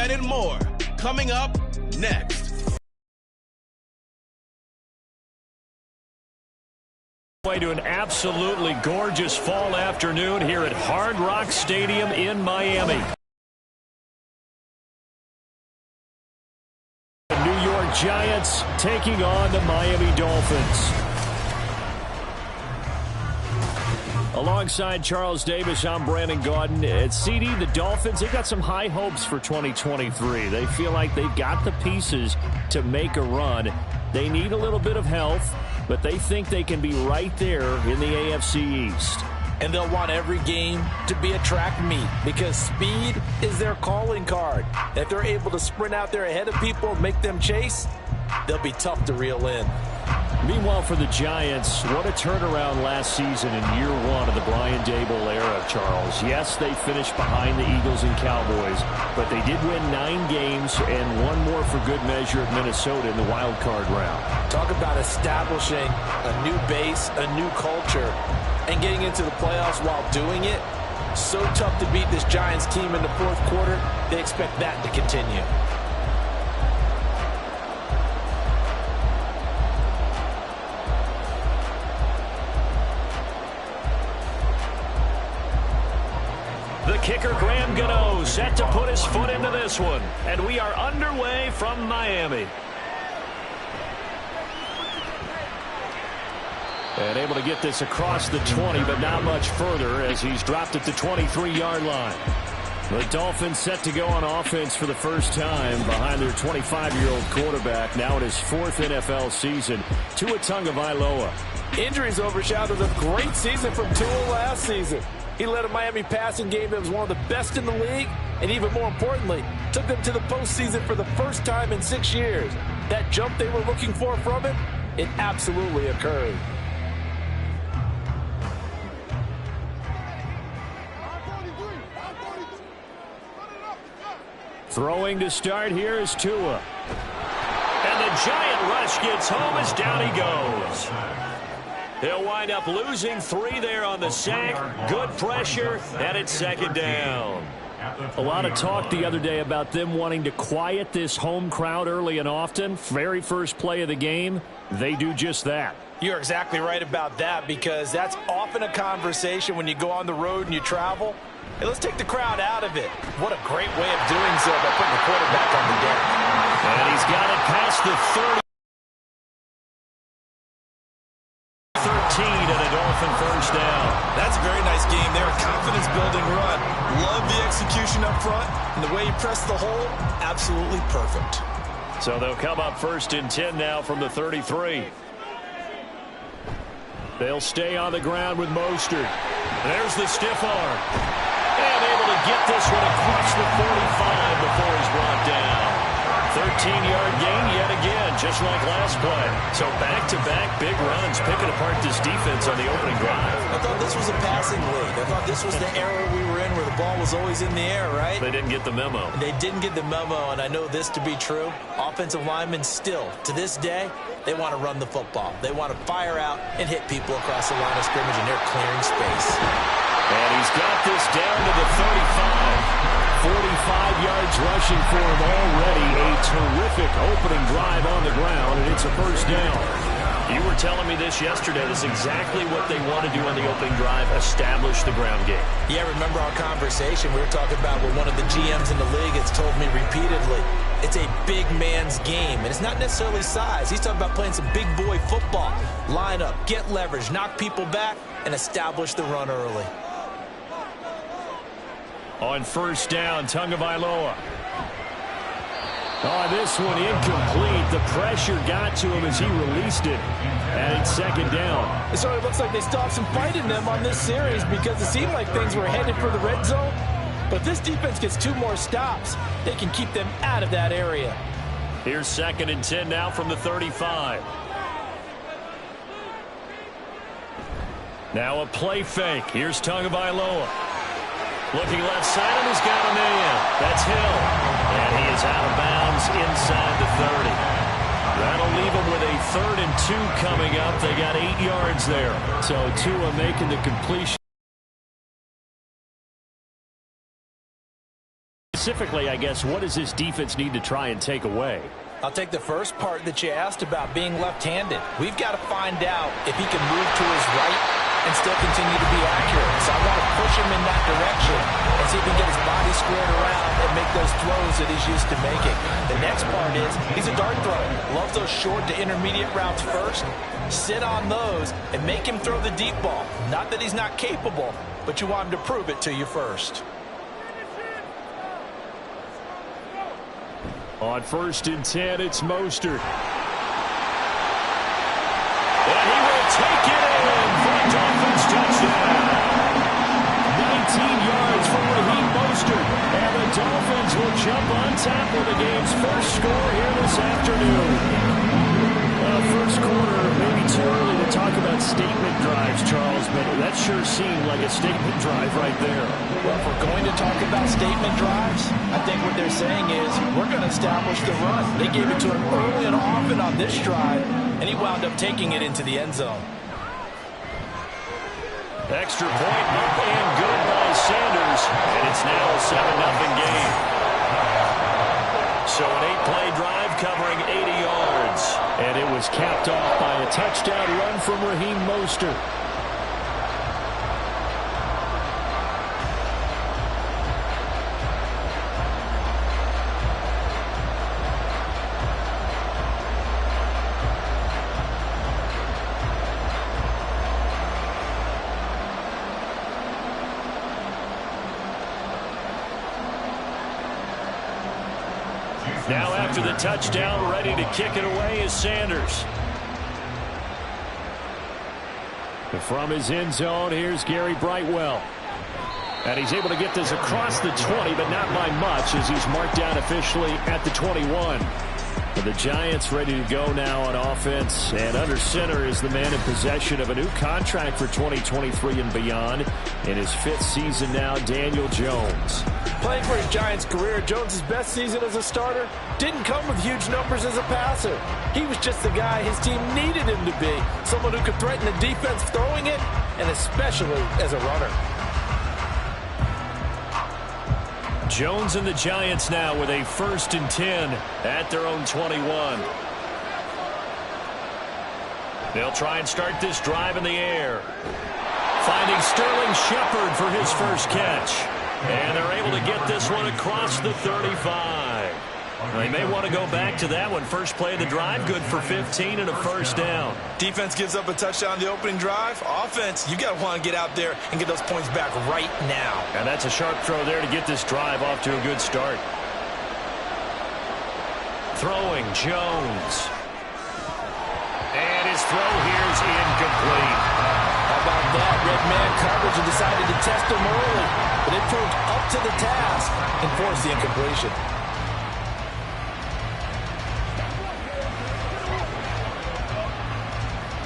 that and more, coming up next. Way to an absolutely gorgeous fall afternoon here at Hard Rock Stadium in Miami. The New York Giants taking on the Miami Dolphins. Alongside Charles Davis, I'm Brandon Gaudin. At CD, the Dolphins, they've got some high hopes for 2023. They feel like they've got the pieces to make a run. They need a little bit of health, but they think they can be right there in the AFC East. And they'll want every game to be a track meet because speed is their calling card. If they're able to sprint out there ahead of people and make them chase, they'll be tough to reel in. Meanwhile, for the Giants, what a turnaround last season in year one of the Brian Daboll era, Charles. Yes, they finished behind the Eagles and Cowboys, but they did win 9 games and one more for good measure at Minnesota in the wild card round. Talk about establishing a new base, a new culture, and getting into the playoffs while doing it. So tough to beat this Giants team in the fourth quarter. They expect that to continue. The kicker, Graham Gano, set to put his foot into this one. And we are underway from Miami. And able to get this across the 20, but not much further as he's dropped at the 23-yard line. The Dolphins set to go on offense for the first time behind their 25-year-old quarterback, now in his 4th NFL season, Tua Tagovailoa. Injuries overshadowed a great season from Tua last season. He led a Miami passing game that was one of the best in the league, and even more importantly, took them to the postseason for the first time in 6 years. That jump they were looking for from it, it absolutely occurred. Throwing to start here is Tua. And the giant rush gets home as down he goes. They'll wind up losing 3 there on the sack. Good pressure, and it's second down. A lot of talk the other day about them wanting to quiet this home crowd early and often. Very first play of the game, they do just that. You're exactly right about that because that's often a conversation when you go on the road and you travel. Hey, let's take the crowd out of it. What a great way of doing so by putting the quarterback on the deck. And he's got it past the 30. 13 and a Dolphin first down. That's a very nice game there. Confidence-building run. Love the execution up front. And the way he pressed the hole, absolutely perfect. So they'll come up first and 10 now from the 33. They'll stay on the ground with Mostert. There's the stiff arm. And able to get this one across the 45 before he's brought down. 13-yard gain yet again, just like last play. So back-to-back big runs, picking apart this defense on the opening drive. I thought this was a passing league. I thought this was the era we were in where the ball was always in the air, right? They didn't get the memo. They didn't get the memo, and I know this to be true. Offensive linemen still, to this day, they want to run the football. They want to fire out and hit people across the line of scrimmage, and they're clearing space. And he's got this down to the 35. 45 yards rushing for him already. A terrific opening drive on the ground, and it's a first down. You were telling me this yesterday. This is exactly what they want to do on the opening drive, establish the ground game. Yeah, remember our conversation we were talking about with one of the GMs in the league has told me repeatedly, it's a big man's game, and it's not necessarily size. He's talking about playing some big boy football. Line up, get leverage, knock people back, and establish the run early. On first down, Tagovailoa. Oh, this one incomplete. The pressure got to him as he released it. And it's second down. It sort of looks like they stopped some fight in them on this series because it seemed like things were headed for the red zone. But this defense gets 2 more stops. They can keep them out of that area. Here's second and 10 now from the 35. Now a play fake. Here's Tagovailoa. Looking left side, and he's got a man. That's Hill. And he is out of bounds inside the 30. That'll leave him with a 3rd and 2 coming up. They got 8 yards there. So Tua making the completion. specifically, I guess, what does this defense need to try and take away? I'll take the first part that you asked about being left-handed. We've got to find out if he can move to his right and still continue to be accurate. So I want to push him in that direction and see if he can get his body squared around and make those throws that he's used to making. The next part is he's a dart thrower. Loves those short to intermediate routes first. Sit on those and make him throw the deep ball. Not that he's not capable, but you want him to prove it to you first. On 1st and 10, it's Mostert. And he will take it in for a Dolphins touchdown. 19 yards for Raheem Mostert. And the Dolphins will jump on top of the game's first score here this afternoon. First quarter, maybe too early to talk about statement drives, Charles, but that sure seemed like a statement drive right there. Well, if we're going to talk about statement drives, I think what they're saying is we're going to establish the run. They gave it to him early and often on this drive, and he wound up taking it into the end zone. Extra point up and good by Sanders, and it's now a 7-0 game. So an 8-play drive covering 80 yards. And it was capped off by a touchdown run from Raheem Mostert. Now after the touchdown, ready to kick it away is Sanders. From his end zone, here's Gary Brightwell. And he's able to get this across the 20, but not by much as he's marked down officially at the 21. And the Giants ready to go now on offense. And under center is the man in possession of a new contract for 2023 and beyond. In his 5th season now, Daniel Jones. Playing for his Giants career, Jones' best season as a starter didn't come with huge numbers as a passer. He was just the guy his team needed him to be. Someone who could threaten the defense throwing it, and especially as a runner. Jones and the Giants now with a 1st and 10 at their own 21. They'll try and start this drive in the air. Finding Sterling Shepard for his first catch. And they're able to get this one across the 35. They may want to go back to that one. First play of the drive, good for 15 and a first down. Defense gives up a touchdown on the opening drive. Offense, you got to want to get out there and get those points back right now. And that's a sharp throw there to get this drive off to a good start. Throwing, Jones. And his throw here is incomplete. How about that? Red man coverage and decided to test him early. But it proved up to the task and forced the incompletion.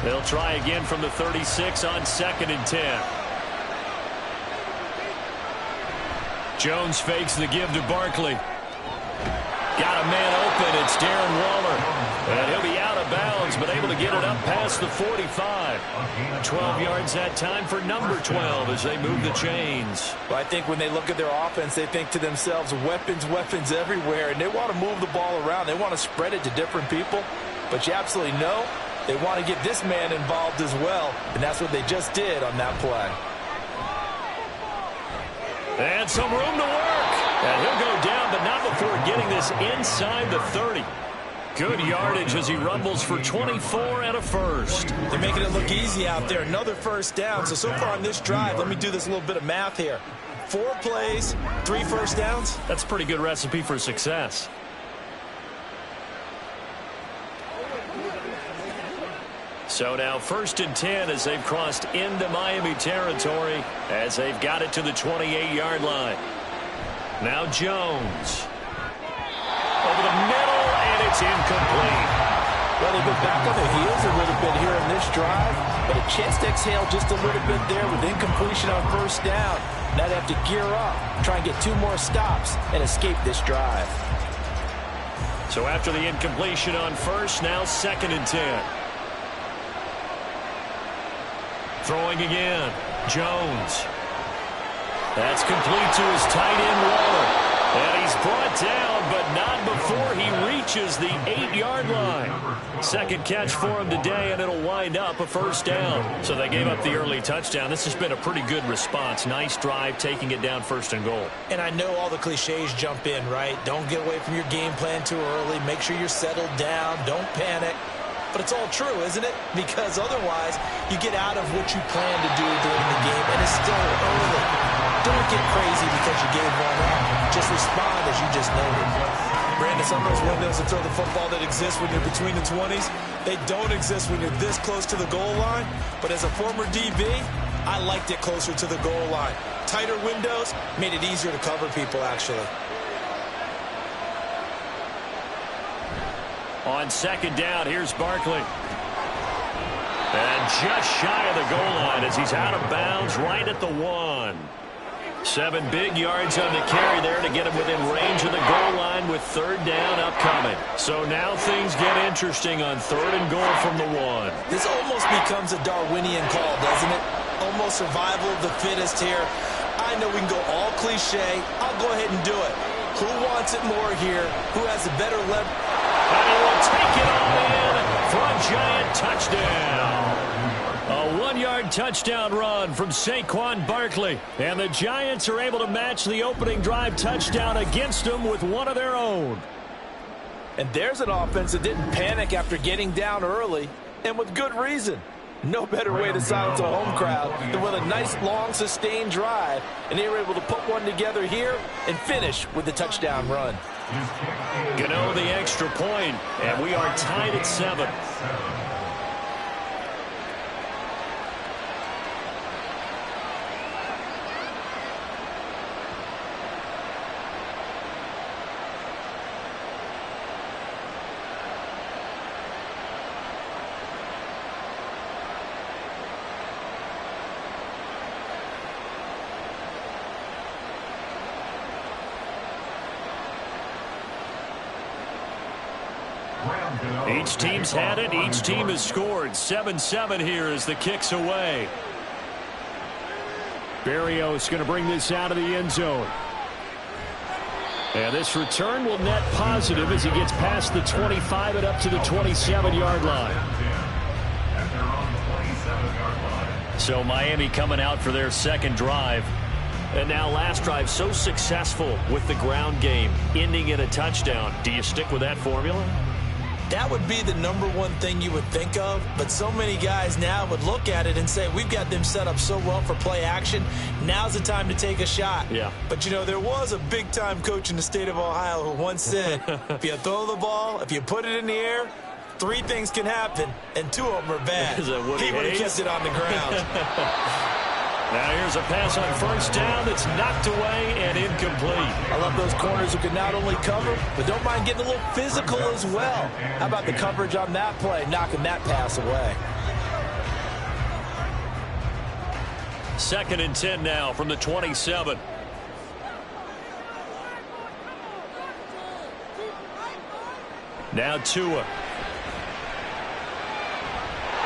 They'll try again from the 36 on 2nd and 10. Jones fakes the give to Barkley. Got a man open. It's Darren Waller. And he'll be out of bounds, but able to get it up past the 45. 12 yards that time for number 12 as they move the chains. Well, I think when they look at their offense, they think to themselves, weapons, weapons everywhere. And they want to move the ball around. They want to spread it to different people. But you absolutely know they want to get this man involved as well. And that's what they just did on that play. And some room to work. And he'll go down, but not before getting this inside the 30. Good yardage as he rumbles for 24 and a first. They're making it look easy out there. Another first down. So far on this drive, let me do this little bit of math here. 4 plays, 3 first downs. That's a pretty good recipe for success. So now 1st and 10 as they've crossed into Miami territory as they've got it to the 28-yard line. Now Jones. Over the middle, and it's incomplete. Well, they've been back on their heels a little bit here in this drive, but a chance to exhale just a little bit there with incompletion on first down. Now they have to gear up, try and get 2 more stops, and escape this drive. So after the incompletion on first, now 2nd and 10. Throwing again. Jones. That's complete to his tight end, Waller. And he's brought down, but not before he reaches the 8-yard line. Second catch for him today, and it'll wind up a first down. So they gave up the early touchdown. This has been a pretty good response. Nice drive, taking it down 1st and goal. And I know all the cliches jump in, right? Don't get away from your game plan too early. Make sure you're settled down. Don't panic. But it's all true, isn't it? Because otherwise, you get out of what you plan to do during the game, and it's still early. Don't get crazy because you gave one up. Just respond as you just noted. Brandon, some of those windows to throw the football that exist when you're between the 20s, they don't exist when you're this close to the goal line. But as a former DB, I liked it closer to the goal line. Tighter windows made it easier to cover people, actually. On 2nd down, here's Barkley. And just shy of the goal line as he's out of bounds right at the 1. 7 big yards on the carry there to get him within range of the goal line with 3rd down upcoming. So now things get interesting on 3rd and goal from the 1. This almost becomes a Darwinian call, doesn't it? Almost survival of the fittest here. I know we can go all cliche. I'll go ahead and do it. Who wants it more here? Who has a better leverage? And he will take it all in for a giant touchdown. A 1-yard touchdown run from Saquon Barkley. And the Giants are able to match the opening drive touchdown against them with one of their own. And there's an offense that didn't panic after getting down early, and with good reason. No better way to silence a home crowd than with a nice, long, sustained drive. And they were able to put one together here and finish with the touchdown run. Gano the extra point, and we are tied at 7. Each team's had it. Each team has scored. 7-7 here as the kick's away. Berrios going to bring this out of the end zone. And this return will net positive as he gets past the 25 and up to the 27-yard line. So Miami coming out for their second drive. And now last drive so successful with the ground game, ending in a touchdown. Do you stick with that formula? That would be the #1 thing you would think of, but so many guys now would look at it and say, we've got them set up so well for play action. Now's the time to take a shot. Yeah. But, you know, there was a big-time coach in the state of Ohio who once said, if you throw the ball, if you put it in the air, 3 things can happen, and 2 of them are bad. Is that what he would have kept it on the ground. Now here's a pass on 1st down that's knocked away and incomplete. I love those corners who can not only cover, but don't mind getting a little physical as well. How about the coverage on that play, knocking that pass away? 2nd and 10 now from the 27. Now Tua.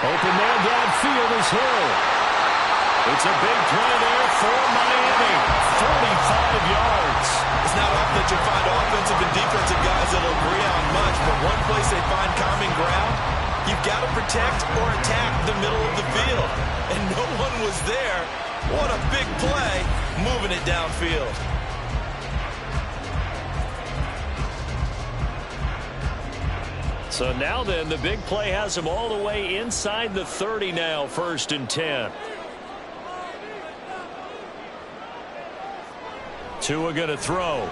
Open man downfield is Hill. It's a big play there for Miami. 45 yards. It's not often that you find offensive and defensive guys that will agree on much, but one place they find common ground, you've got to protect or attack the middle of the field. And no one was there. What a big play, moving it downfield. So now then, the big play has him all the way inside the 30 now, 1st and 10. Tua going to throw.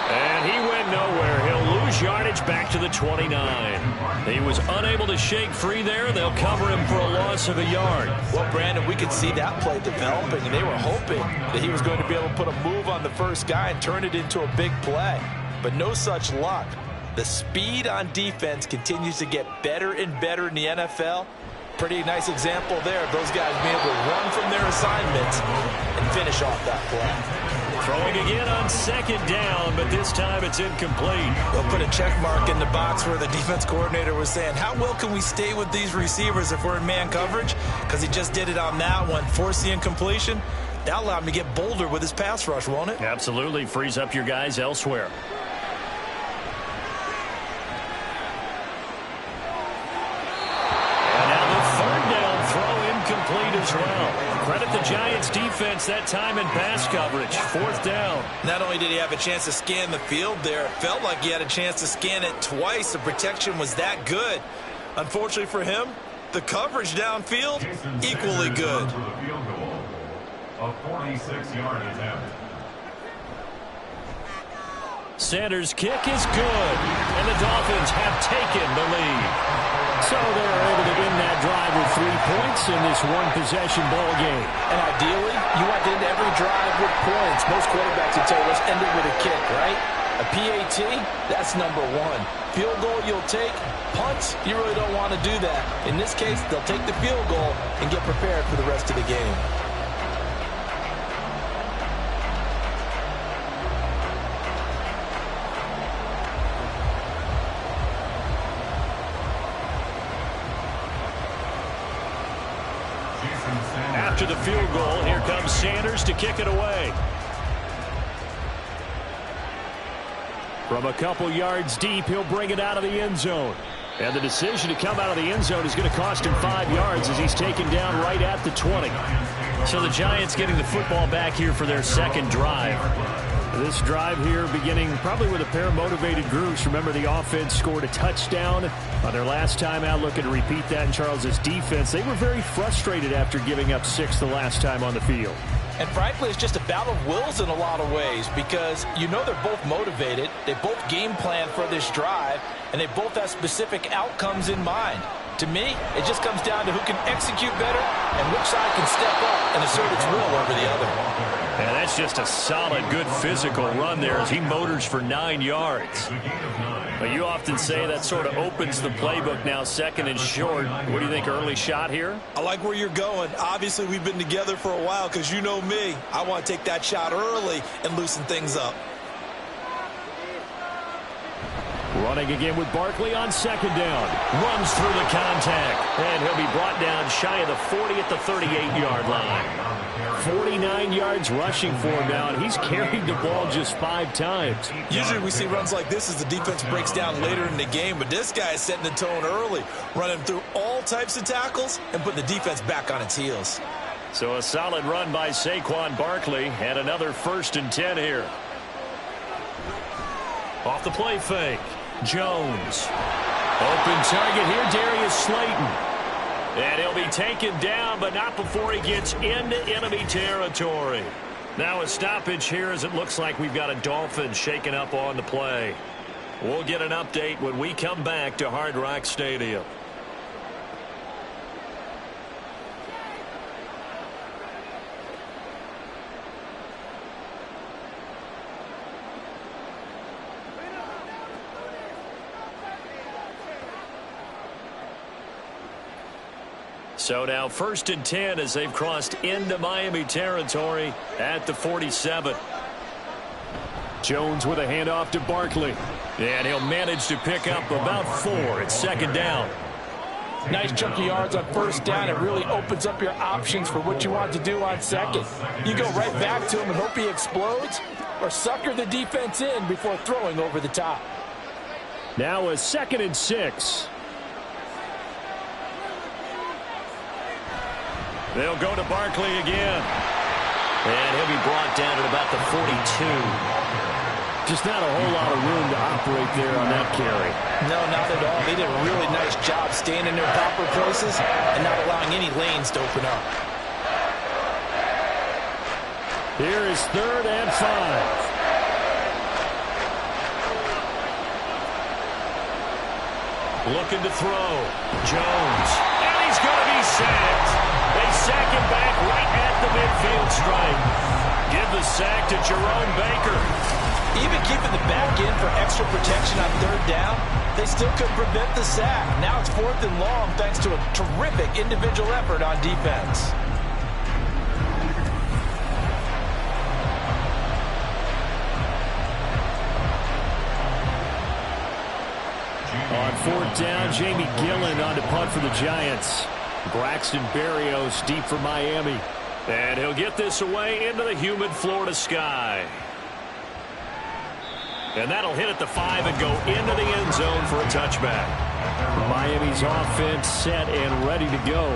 And he went nowhere. He'll lose yardage back to the 29. He was unable to shake free there. They'll cover him for a loss of a yard. Well, Brandon, we could see that play developing, and they were hoping that he was going to be able to put a move on the first guy and turn it into a big play. But no such luck. The speed on defense continues to get better and better in the NFL. Pretty nice example there of those guys being able to run from their assignments and finish off that play. Throwing again on 2nd down, but this time it's incomplete. They'll put a check mark in the box where the defense coordinator was saying, how well can we stay with these receivers if we're in man coverage? Because he just did it on that one, forced the incompletion. That'll allow him to get bolder with his pass rush, won't it? Absolutely. Frees up your guys elsewhere. And now the third down throw incomplete as well. Credit the Giants defense that time in pass coverage. Fourth down. Not only did he have a chance to scan the field there, it felt like he had a chance to scan it twice. The protection was that good. Unfortunately for him, the coverage downfield, equally good. A 46-yard attempt. Sanders' kick is good, and the Dolphins have taken the lead. So they're able to win that drive with 3 points in this one-possession ball game. And ideally, you want to end every drive with points. Most quarterbacks would tell you, let's end it with a kick, right? A PAT, that's number one. Field goal you'll take. Punts, you really don't want to do that. In this case, they'll take the field goal and get prepared for the rest of the game. After the field goal, here comes Sanders to kick it away. From a couple yards deep, he'll bring it out of the end zone. And the decision to come out of the end zone is going to cost him 5 yards as he's taken down right at the 20. So the Giants getting the football back here for their second drive. This drive here beginning probably with a pair of motivated groups. Remember, the offense scored a touchdown on their last time out. Looking to repeat that in Charles's defense. They were very frustrated after giving up 6 the last time on the field. And frankly, it's just a battle of wills in a lot of ways because you know they're both motivated. They both game plan for this drive, and they both have specific outcomes in mind. To me, it just comes down to who can execute better and which side can step up and assert its will over the other. And that's just a solid, good physical run there as he motors for 9 yards. But you often say that sort of opens the playbook now, second and short. What do you think, early shot here? I like where you're going. Obviously, we've been together for a while because you know me. I want to take that shot early and loosen things up. Running again with Barkley on second down. Runs through the contact. And he'll be brought down shy of the 40 at the 38-yard line. 49 yards rushing for him now, and he's carried the ball just 5 times. Usually we see runs like this as the defense breaks down later in the game, but this guy is setting the tone early, running through all types of tackles and putting the defense back on its heels. So a solid run by Saquon Barkley, and another 1st and 10 here. Off the play fake. Jones. Open target here, Darius Slayton. And he'll be taken down, but not before he gets into enemy territory. Now a stoppage here as it looks like we've got a Dolphin shaken up on the play. We'll get an update when we come back to Hard Rock Stadium. So now 1st and 10 as they've crossed into Miami territory at the 47. Jones with a handoff to Barkley. And he'll manage to pick up about 4 at second down. Nice chunk of yards on 1st down. It really opens up your options for what you want to do on 2nd. You go right back to him and hope he explodes, or sucker the defense in before throwing over the top. Now a 2nd and 6. They'll go to Barkley again. And he'll be brought down at about the 42. Just not a whole lot of room to operate there on that carry. No, not at all. They did a really nice job staying in their proper places and not allowing any lanes to open up. Here is 3rd and 5. Looking to throw. Jones. And he's going to be sacked. They sack him back right at the midfield stripe. Give the sack to Jerome Baker. Even keeping the back in for extra protection on 3rd down, they still couldn't prevent the sack. Now it's 4th and long thanks to a terrific individual effort on defense. On 4th down, Jamie Gillen on to punt for the Giants. Braxton Berrios deep for Miami. And he'll get this away into the humid Florida sky. And that'll hit at the 5 and go into the end zone for a touchback. Miami's offense set and ready to go.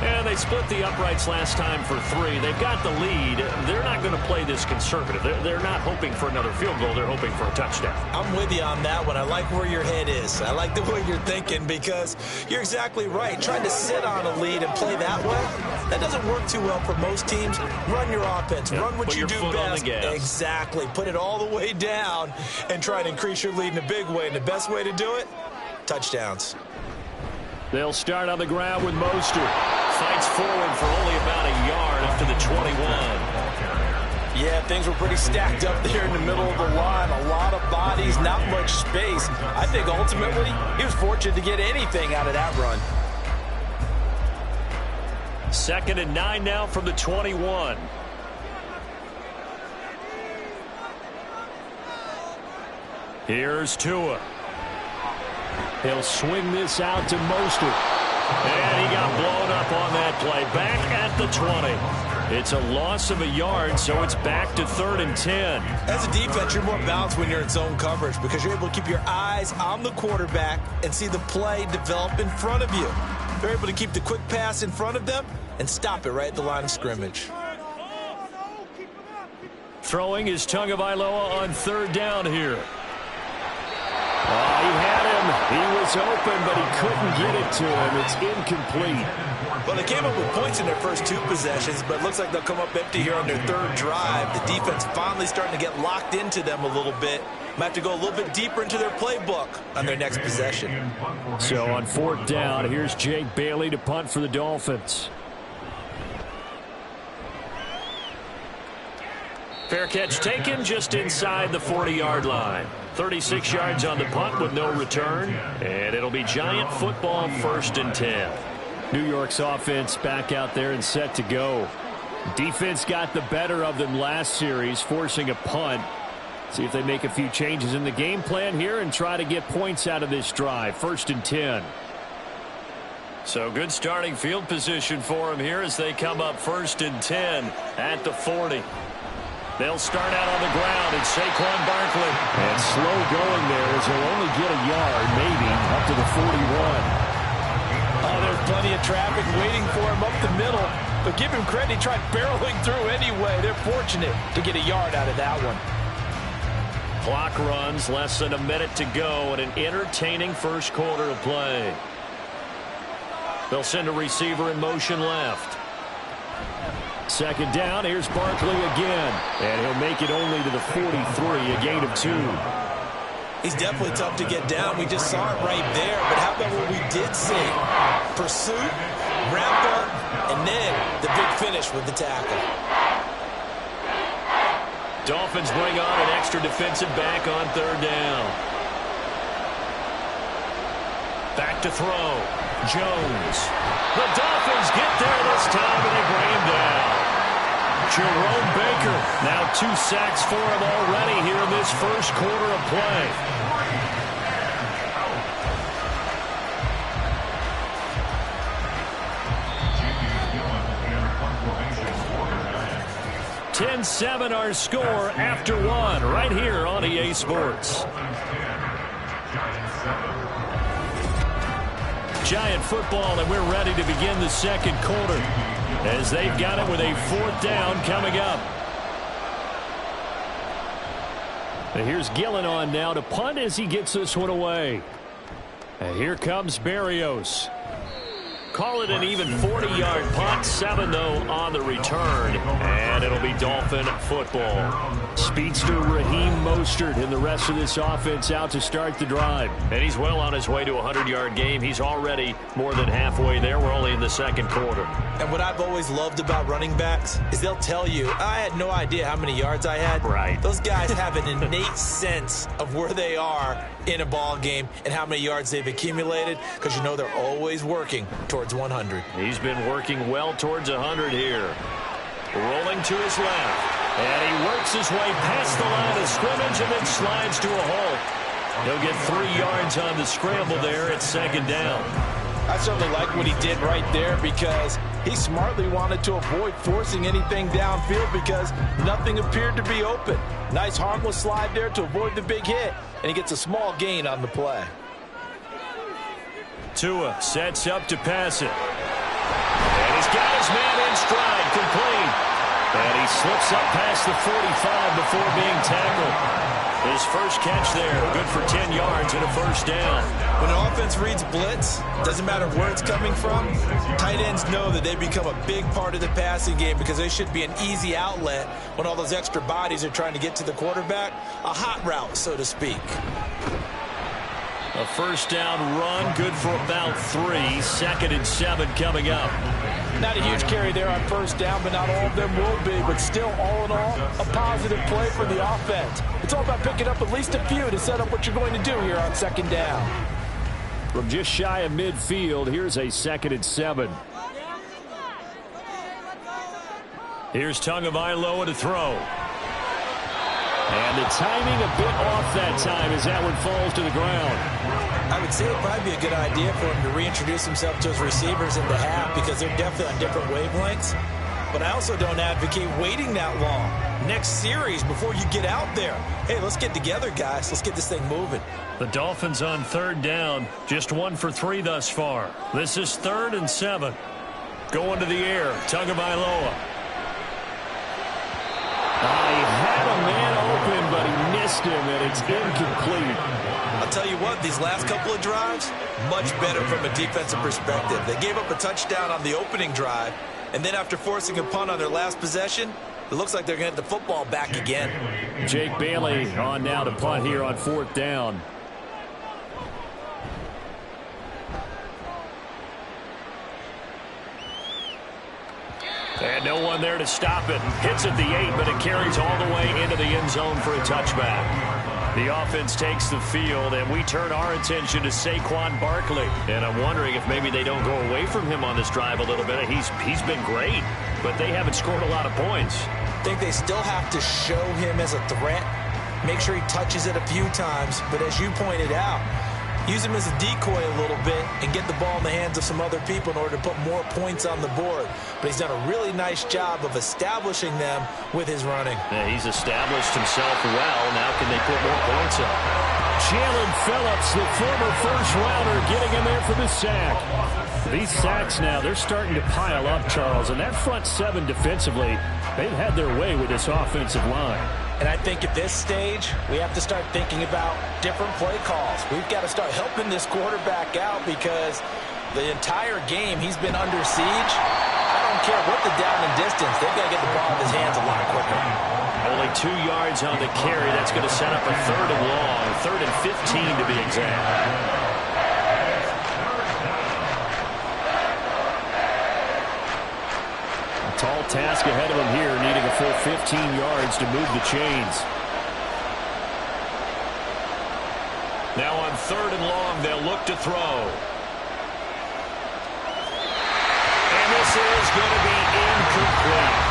And they split the uprights last time for 3. They've got the lead. They're not going to play this conservative. They're not hoping for another field goal. They're hoping for a touchdown. I'm with you on that one. I like where your head is. I like the way you're thinking because you're exactly right. Trying to sit on a lead and play that way, that doesn't work too well for most teams. Run your offense. Run what you do best. Exactly. Put it all the way down and try to increase your lead in a big way. And the best way to do it, touchdowns. They'll start on the ground with Mostert. Fights forward for only about a yard up to the 21. Yeah, things were pretty stacked up there in the middle of the line. A lot of bodies, not much space. I think ultimately he was fortunate to get anything out of that run. 2nd and 9 now from the 21. Here's Tua. He'll swing this out to Mostert. And he got blown up on that play. Back at the 20. It's a loss of a yard, so it's back to 3rd and 10. As a defense, you're more balanced when you're in zone coverage because you're able to keep your eyes on the quarterback and see the play develop in front of you. They're able to keep the quick pass in front of them and stop it right at the line of scrimmage. Throwing is Tagovailoa on 3rd down here. Oh, he had him. He was open, but he couldn't get it to him. It's incomplete. Well, they came up with points in their first 2 possessions, but it looks like they'll come up empty here on their 3rd drive. The defense finally starting to get locked into them a little bit. Might have to go a little bit deeper into their playbook on their next possession. So on 4th down, here's Jake Bailey to punt for the Dolphins. Fair catch taken just inside the 40-yard line. 36 yards on the punt with no return. And it'll be Giant football 1st and 10. New York's offense back out there and set to go. Defense got the better of them last series, forcing a punt. See if they make a few changes in the game plan here and try to get points out of this drive. 1st and 10. So good starting field position for them here as they come up 1st and 10 at the 40. They'll start out on the ground, and Saquon Barkley. And slow going there as he'll only get a yard, maybe, up to the 41. Oh, there's plenty of traffic waiting for him up the middle. But give him credit, he tried barreling through anyway. They're fortunate to get a yard out of that one. Clock runs, less than a minute to go, and an entertaining first quarter of play. They'll send a receiver in motion left. 2nd down, here's Barkley again. And he'll make it only to the 43, a gain of 2. He's definitely tough to get down. We just saw it right there. But how about what we did see? Pursuit, wrap up, and then the big finish with the tackle. Dolphins bring on an extra defensive back on 3rd down. Back to throw. Jones. The Dolphins get there this time, and they bring him down. Jerome Baker, now 2 sacks for him already here in this first quarter of play. (10-7) our score after 1 right here on EA Sports. Giant football, and we're ready to begin the 2nd quarter as they've got it with a 4th down coming up. And here's Gillen on now to punt as he gets this one away. And here comes Berrios. Call it an even 40-yard punt. 7, though, on the return. And it'll be Dolphin football. Speedster Raheem Mostert and the rest of this offense out to start the drive. And he's well on his way to a 100-yard game. He's already more than halfway there. We're only in the 2nd quarter. And what I've always loved about running backs is they'll tell you, I had no idea how many yards I had. Right. Those guys have an innate sense of where they are in a ball game and how many yards they've accumulated because you know they're always working towards 100. He's been working well towards 100 here. Rolling to his left. And he works his way past the line of scrimmage and then slides to a halt. He'll get 3 yards on the scramble there at 2nd down. I certainly like what he did right there because he smartly wanted to avoid forcing anything downfield because nothing appeared to be open. Nice harmless slide there to avoid the big hit, and he gets a small gain on the play. Tua sets up to pass it. And he's got his man in stride, complete. And he slips up past the 45 before being tackled. His first catch there, good for 10 yards and a first down. When an offense reads blitz, doesn't matter where it's coming from, tight ends know that they become a big part of the passing game because they should be an easy outlet when all those extra bodies are trying to get to the quarterback. A hot route, so to speak. A first down run, good for about 3. 2nd and 7 coming up. Not a huge carry there on first down, but not all of them will be. But still, all in all, a positive play for the offense. It's all about picking up at least a few to set up what you're going to do here on 2nd down. From just shy of midfield, here's a 2nd and 7. Here's Tagovailoa to throw. And the timing a bit off that time as that one falls to the ground. I would say it would probably be a good idea for him to reintroduce himself to his receivers in the half because they're definitely on different wavelengths. But I also don't advocate waiting that long. Next series before you get out there. Hey, let's get together, guys. Let's get this thing moving. The Dolphins on 3rd down. Just 1 for 3 thus far. This is 3rd and 7. Going to the air. Tagovailoa. I had a man open, but he missed him, and it's incomplete. I'll tell you what, these last couple of drives, much better from a defensive perspective. They gave up a touchdown on the opening drive, and then after forcing a punt on their last possession, it looks like they're going to get the football back again. Jake Bailey on now to punt here on 4th down. And no one there to stop it. Hits at the 8, but it carries all the way into the end zone for a touchback. The offense takes the field, and we turn our attention to Saquon Barkley. And I'm wondering if maybe they don't go away from him on this drive a little bit. He's been great, but they haven't scored a lot of points. I think they still have to show him as a threat. Make sure he touches it a few times. But as you pointed out, use him as a decoy a little bit and get the ball in the hands of some other people in order to put more points on the board. But he's done a really nice job of establishing them with his running. Yeah, he's established himself well. Now can they put more points up? Jalen Phillips, the former first-rounder, getting in there for the sack. These sacks now, they're starting to pile up, Charles. And that front 7 defensively, they've had their way with this offensive line. And I think at this stage, we have to start thinking about different play calls. We've got to start helping this quarterback out because the entire game he's been under siege. I don't care what the down and distance. They've got to get the ball in his hands a lot quicker. Only 2 yards on the carry. That's going to set up a 3rd and long. 3rd and 15 to be exact. Tall task ahead of him here, needing a full 15 yards to move the chains. Now on 3rd and long, they'll look to throw. And this is going to be incomplete.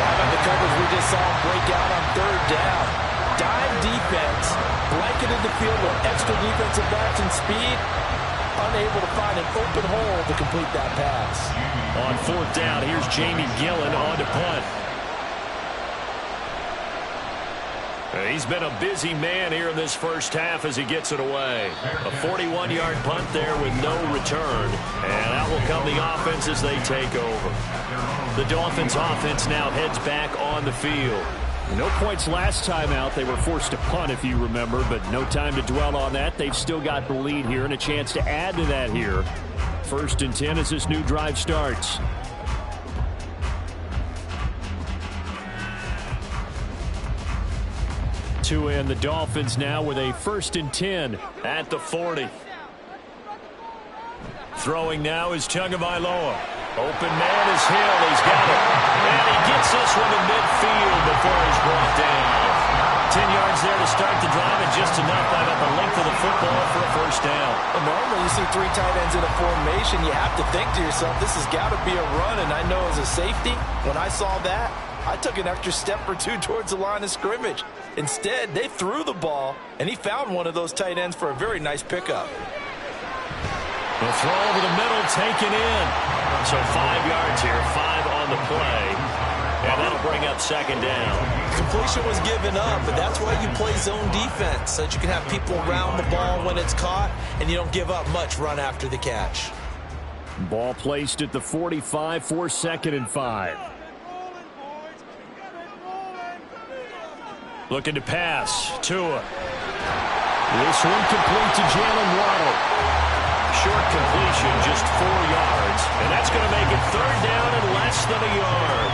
How about the coverage we just saw him break out on 3rd down? Dime defense, blanketed the field with extra defensive backs and speed. Unable to find an open hole to complete that pass. On 4th down, here's Jamie Gillen on to punt. He's been a busy man here in this first half as he gets it away. A 41-yard punt there with no return. And out will come the offense as they take over. The Dolphins offense now heads back on the field. No points last time out. They were forced to punt, if you remember, but no time to dwell on that. They've still got the lead here and a chance to add to that here. 1st and 10 as this new drive starts. Tua and the Dolphins now with a 1st and 10 at the 40. Throwing now is Tagovailoa. Open man is Hill. He's got it. And he gets this one to midfield before he's brought down. 10 yards there to start the drive and just enough by about the length of the football for a first down. Well, normally you see 3 tight ends in a formation. You have to think to yourself, this has got to be a run. And I know as a safety, when I saw that, I took an extra step or 2 towards the line of scrimmage. Instead, they threw the ball, and he found one of those tight ends for a very nice pickup. The throw over the middle, taken in. So 5 yards here, 5 on the play. And that'll bring up second down. Completion was given up, but that's why you play zone defense, so that you can have people around the ball when it's caught, and you don't give up much run after the catch. Ball placed at the 45 for 2nd and 5. Looking to pass. Tua. This one complete to Jalen Waddle. Short completion, just 4 yards. And that's going to make it 3rd down and less than a yard.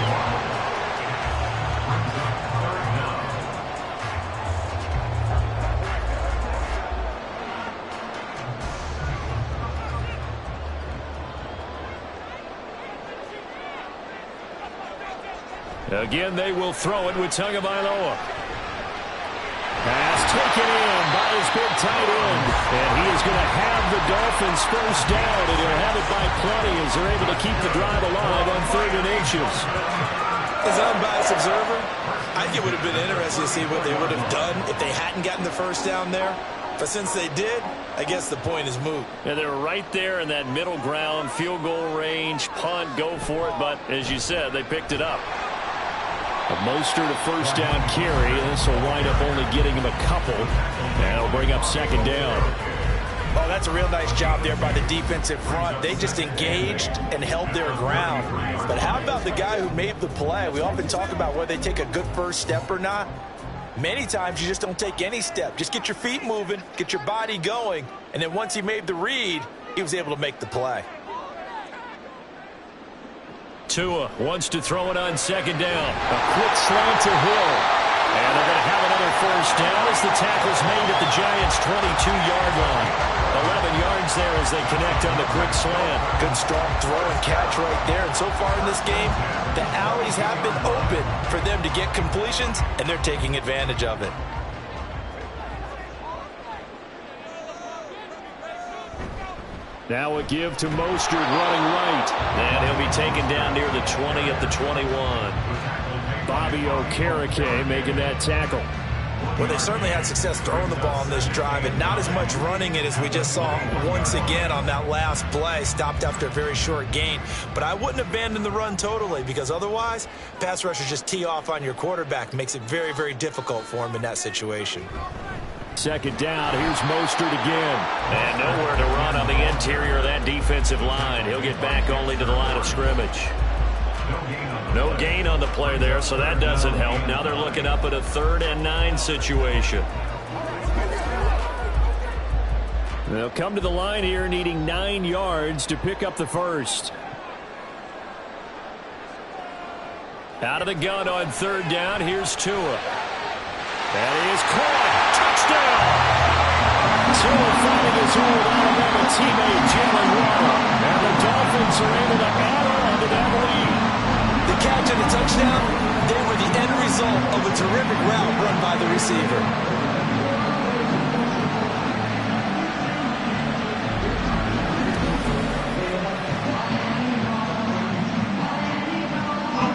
Again, they will throw it with Tagovailoa. Pass taken in by his big tight end. And he is going to have the Dolphins first down, and he'll have it by plenty as they're able to keep the drive alive on 3rd and inches. As an unbiased observer, I think it would have been interesting to see what they would have done if they hadn't gotten the first down there. But since they did, I guess the point is moot. Yeah, they were right there in that middle ground, field goal range, punt, go for it. But as you said, they picked it up. Mostert a first down carry. This will wind up only getting him a couple. And it'll bring up second down. Oh, that's a real nice job there by the defensive front. They just engaged and held their ground. But how about the guy who made the play? We often talk about whether they take a good first step or not. Many times you just don't take any step. Just get your feet moving, get your body going, and then once he made the read, he was able to make the play. Tua wants to throw it on second down. A quick slant to Hill. And they're going to have another first down as the tackle's made at the Giants' 22-yard line. 11 yards there as they connect on the quick slant. Good strong throw and catch right there. And so far in this game, the alleys have been open for them to get completions, and they're taking advantage of it. Now a give to Mostert running right. And he'll be taken down near the 20 at the 21. Bobby Okereke making that tackle. Well, they certainly had success throwing the ball on this drive, and not as much running it as we just saw once again on that last play. Stopped after a very short gain. But I wouldn't abandon the run totally, because otherwise, pass rushers just tee off on your quarterback. Makes it very, very difficult for him in that situation. Second down, here's Mostert again. And nowhere to run on the interior of that defensive line. He'll get back only to the line of scrimmage. No gain on the play there, so that doesn't help. Now they're looking up at a 3rd and 9 situation. They'll come to the line here needing 9 yards to pick up the first. Out of the gun on 3rd down, here's Tua. That is caught. Touchdown! Tua finding his old Alabama teammate, Jalen Waddle. And the Dolphins are able to add on to that lead. The catch and the touchdown, they were the end result of a terrific route run by the receiver.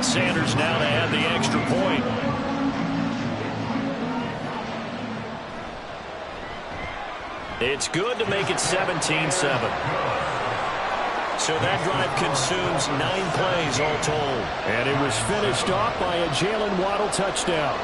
Sanders now to add the extra point. It's good to make it 17-7. So that drive consumes 9 plays all told. And it was finished off by a Jalen Waddle touchdown.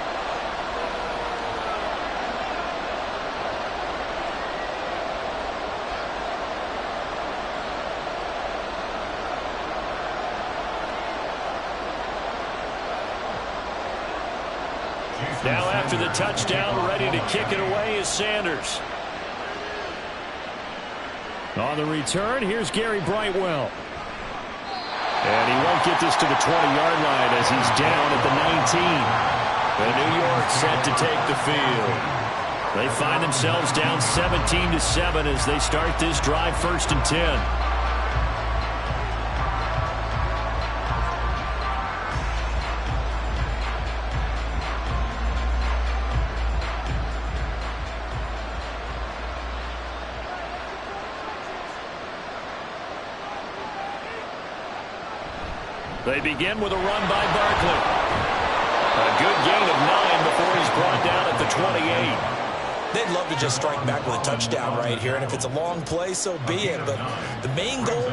Now after the touchdown, ready to kick it away is Sanders. On the return, here's Gary Brightwell. And he won't get this to the 20-yard line as he's down at the 19. And New York set to take the field. They find themselves down 17-7 as they start this drive 1st and 10. They begin with a run by Barkley. A good gain of 9 before he's brought down at the 28. They'd love to just strike back with a touchdown right here, and if it's a long play, so be it. But the main goal,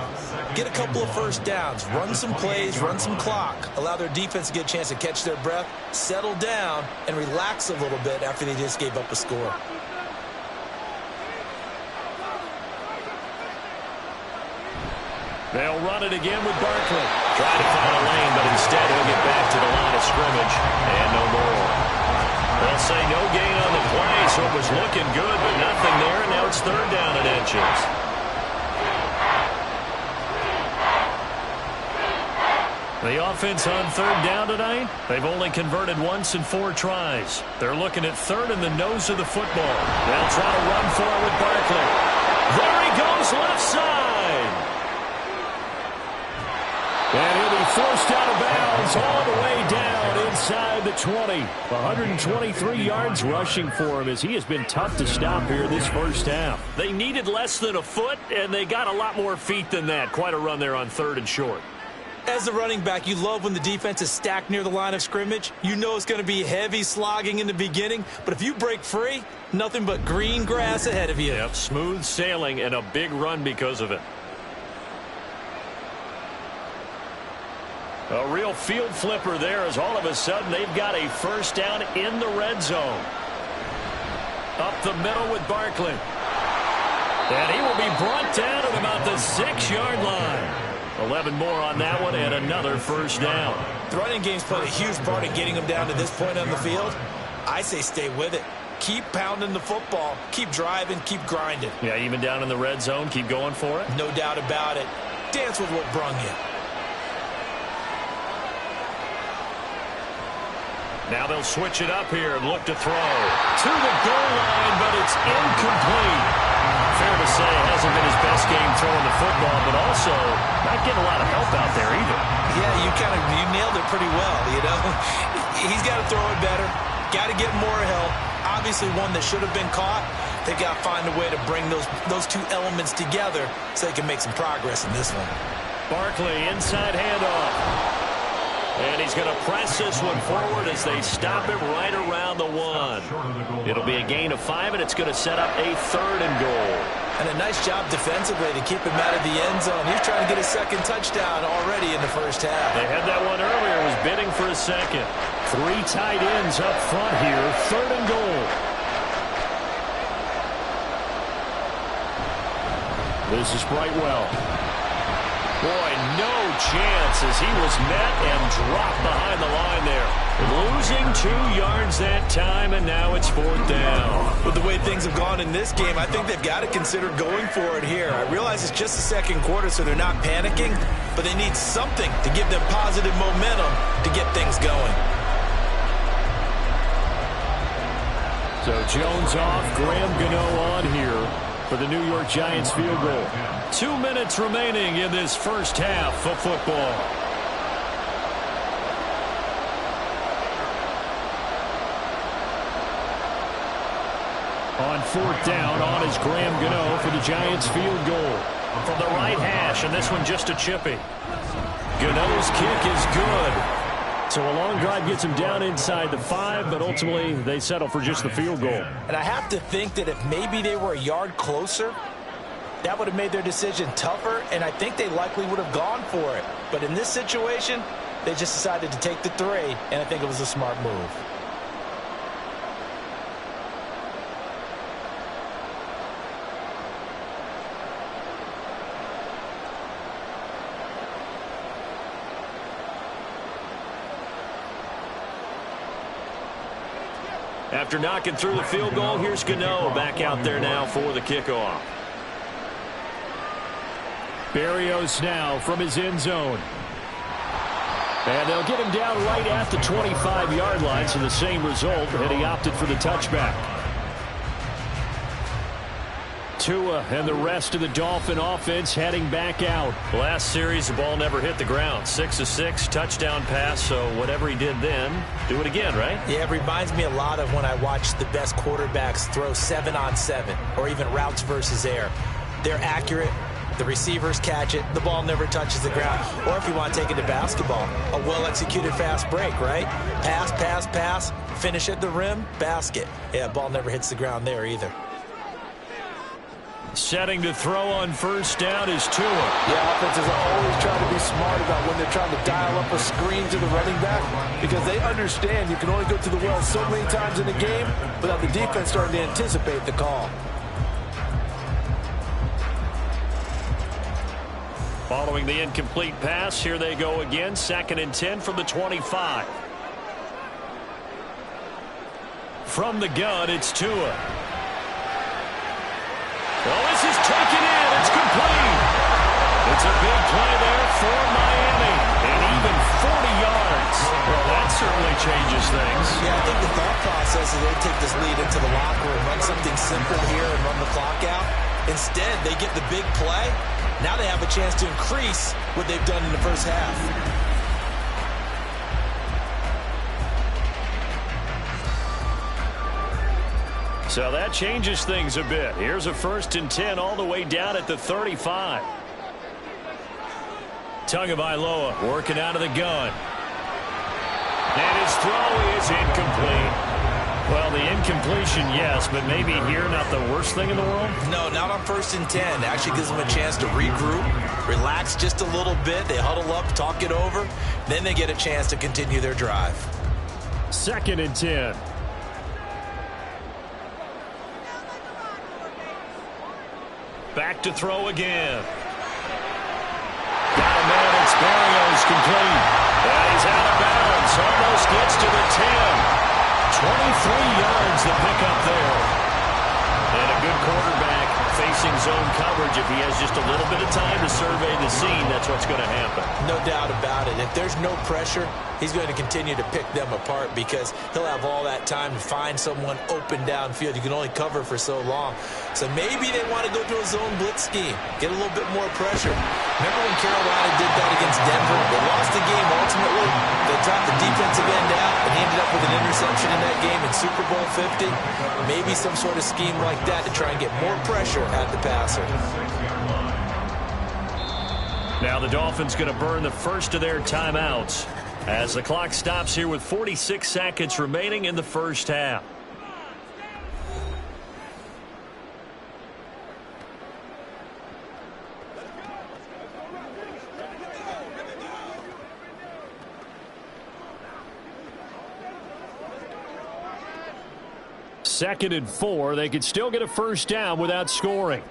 get a couple of first downs, run some plays, run some clock, allow their defense to get a chance to catch their breath, settle down, and relax a little bit after they just gave up a score. They'll run it again with Barkley. Trying to find a lane, but instead he'll get back to the line of scrimmage. And no more. They'll say no gain on the play, so it was looking good, but nothing there, and now it's 3rd down and inches. The offense on 3rd down tonight, they've only converted once in 4 tries. They're looking at 3rd in the nose of the football. They'll try to run for it with Barkley. There he goes, left side. And he'll be forced out of bounds all the way down inside the 20. 123 yards rushing for him as he has been tough to stop here this first half. They needed less than a foot, and they got a lot more feet than that. Quite a run there on 3rd and short. As a running back, you love when the defense is stacked near the line of scrimmage. You know it's going to be heavy slogging in the beginning, but if you break free, nothing but green grass ahead of you. Yep, smooth sailing and a big run because of it. A real field flipper there as all of a sudden they've got a first down in the red zone. Up the middle with Barkley. And he will be brought down at about the 6-yard line. 11 more on that one and another first down. The running game's played a huge part in getting them down to this point on the field. I say stay with it. Keep pounding the football. Keep driving. Keep grinding. Yeah, even down in the red zone, keep going for it. No doubt about it. Dance with what brung you. Now they'll switch it up here and look to throw. To the goal line, but it's incomplete. Fair to say, hasn't been his best game throwing the football, but also not getting a lot of help out there either. Yeah, you nailed it pretty well, you know. He's got to throw it better. Got to get more help. Obviously one that should have been caught. They've got to find a way to bring those 2 elements together so they can make some progress in this one. Barkley, inside handoff. And he's going to press this one forward as they stop it right around the 1. It'll be a gain of 5, and it's going to set up a 3rd and goal. And a nice job defensively to keep him out of the end zone. He's trying to get a 2nd touchdown already in the first half. They had that one earlier, was bidding for a 2nd. 3 tight ends up front here, 3rd and goal. This is Brightwell. Boy, no chance as he was met and dropped behind the line there. Losing 2 yards that time, and now it's 4th down. With the way things have gone in this game, I think they've got to consider going for it here. I realize it's just the 2nd quarter, so they're not panicking, but they need something to give them positive momentum to get things going. So Jones off, Graham Gano on here for the New York Giants field goal. 2 minutes remaining in this first half of football. On 4th down, on is Graham Gano for the Giants field goal. From the right hash, and this one just a chippy. Gano's kick is good. So a long drive gets him down inside the 5, but ultimately they settle for just the field goal. And I have to think that if maybe they were a yard closer, that would have made their decision tougher, and I think they likely would have gone for it. But in this situation, they just decided to take the 3, and I think it was a smart move. After knocking through the field goal, here's Gano back out there now for the kickoff. Berrios now from his end zone. And they'll get him down right at the 25-yard line, so the same result, and he opted for the touchback. Tua and the rest of the Dolphin offense heading back out. Last series, the ball never hit the ground. 6 of 6, touchdown pass, so whatever he did then, do it again, right? Yeah, it reminds me a lot of when I watched the best quarterbacks throw 7-on-7 or even routes versus air. They're accurate. The receivers catch it. The ball never touches the ground. Or if you want to take it to basketball, a well-executed fast break, right? Pass, pass, pass, finish at the rim, basket. Yeah, ball never hits the ground there either. Setting to throw on first down is Tua. Yeah, offenses are always trying to be smart about when they're trying to dial up a screen to the running back because they understand you can only go to the well so many times in the game without the defense starting to anticipate the call. Following the incomplete pass, here they go again. 2nd and 10 from the 25. From the gun, it's Tua. Well, this is taken in. It's complete. It's a big play there for Miami. And even 40 yards. Well, that certainly changes things. Yeah, I think the thought process is they take this lead into the locker room, run something simple here and run the clock out. Instead, they get the big play. Now they have a chance to increase what they've done in the first half. So that changes things a bit. Here's a 1st and 10 all the way down at the 35. Tagovailoa working out of the gun. And his throw is incomplete. Well, the incompletion, yes, but maybe here not the worst thing in the world? No, not on 1st and 10. Actually gives them a chance to regroup, relax just a little bit. They huddle up, talk it over. Then they get a chance to continue their drive. 2nd and 10. Back to throw again. Got a man, it's Barrios complete. And he's out of bounds. Almost gets to the 10. 23 yards the pickup there. And a good quarterback facing zone coverage. If he has just a little bit of time to survey the scene, that's what's going to happen. No doubt about it. If there's no pressure, he's going to continue to pick them apart because he'll have all that time to find someone open downfield. You can only cover for so long. So maybe they want to go to a zone blitz scheme, get a little bit more pressure. Remember when Carolina did that against Denver? They lost the game ultimately. They dropped the defensive end out and ended up with an interception in that game in Super Bowl 50. Maybe some sort of scheme like that to try and get more pressure at the passer. Now the Dolphins going to burn the first of their timeouts as the clock stops here with 46 seconds remaining in the first half. Second and 4. They could still get a first down without scoring.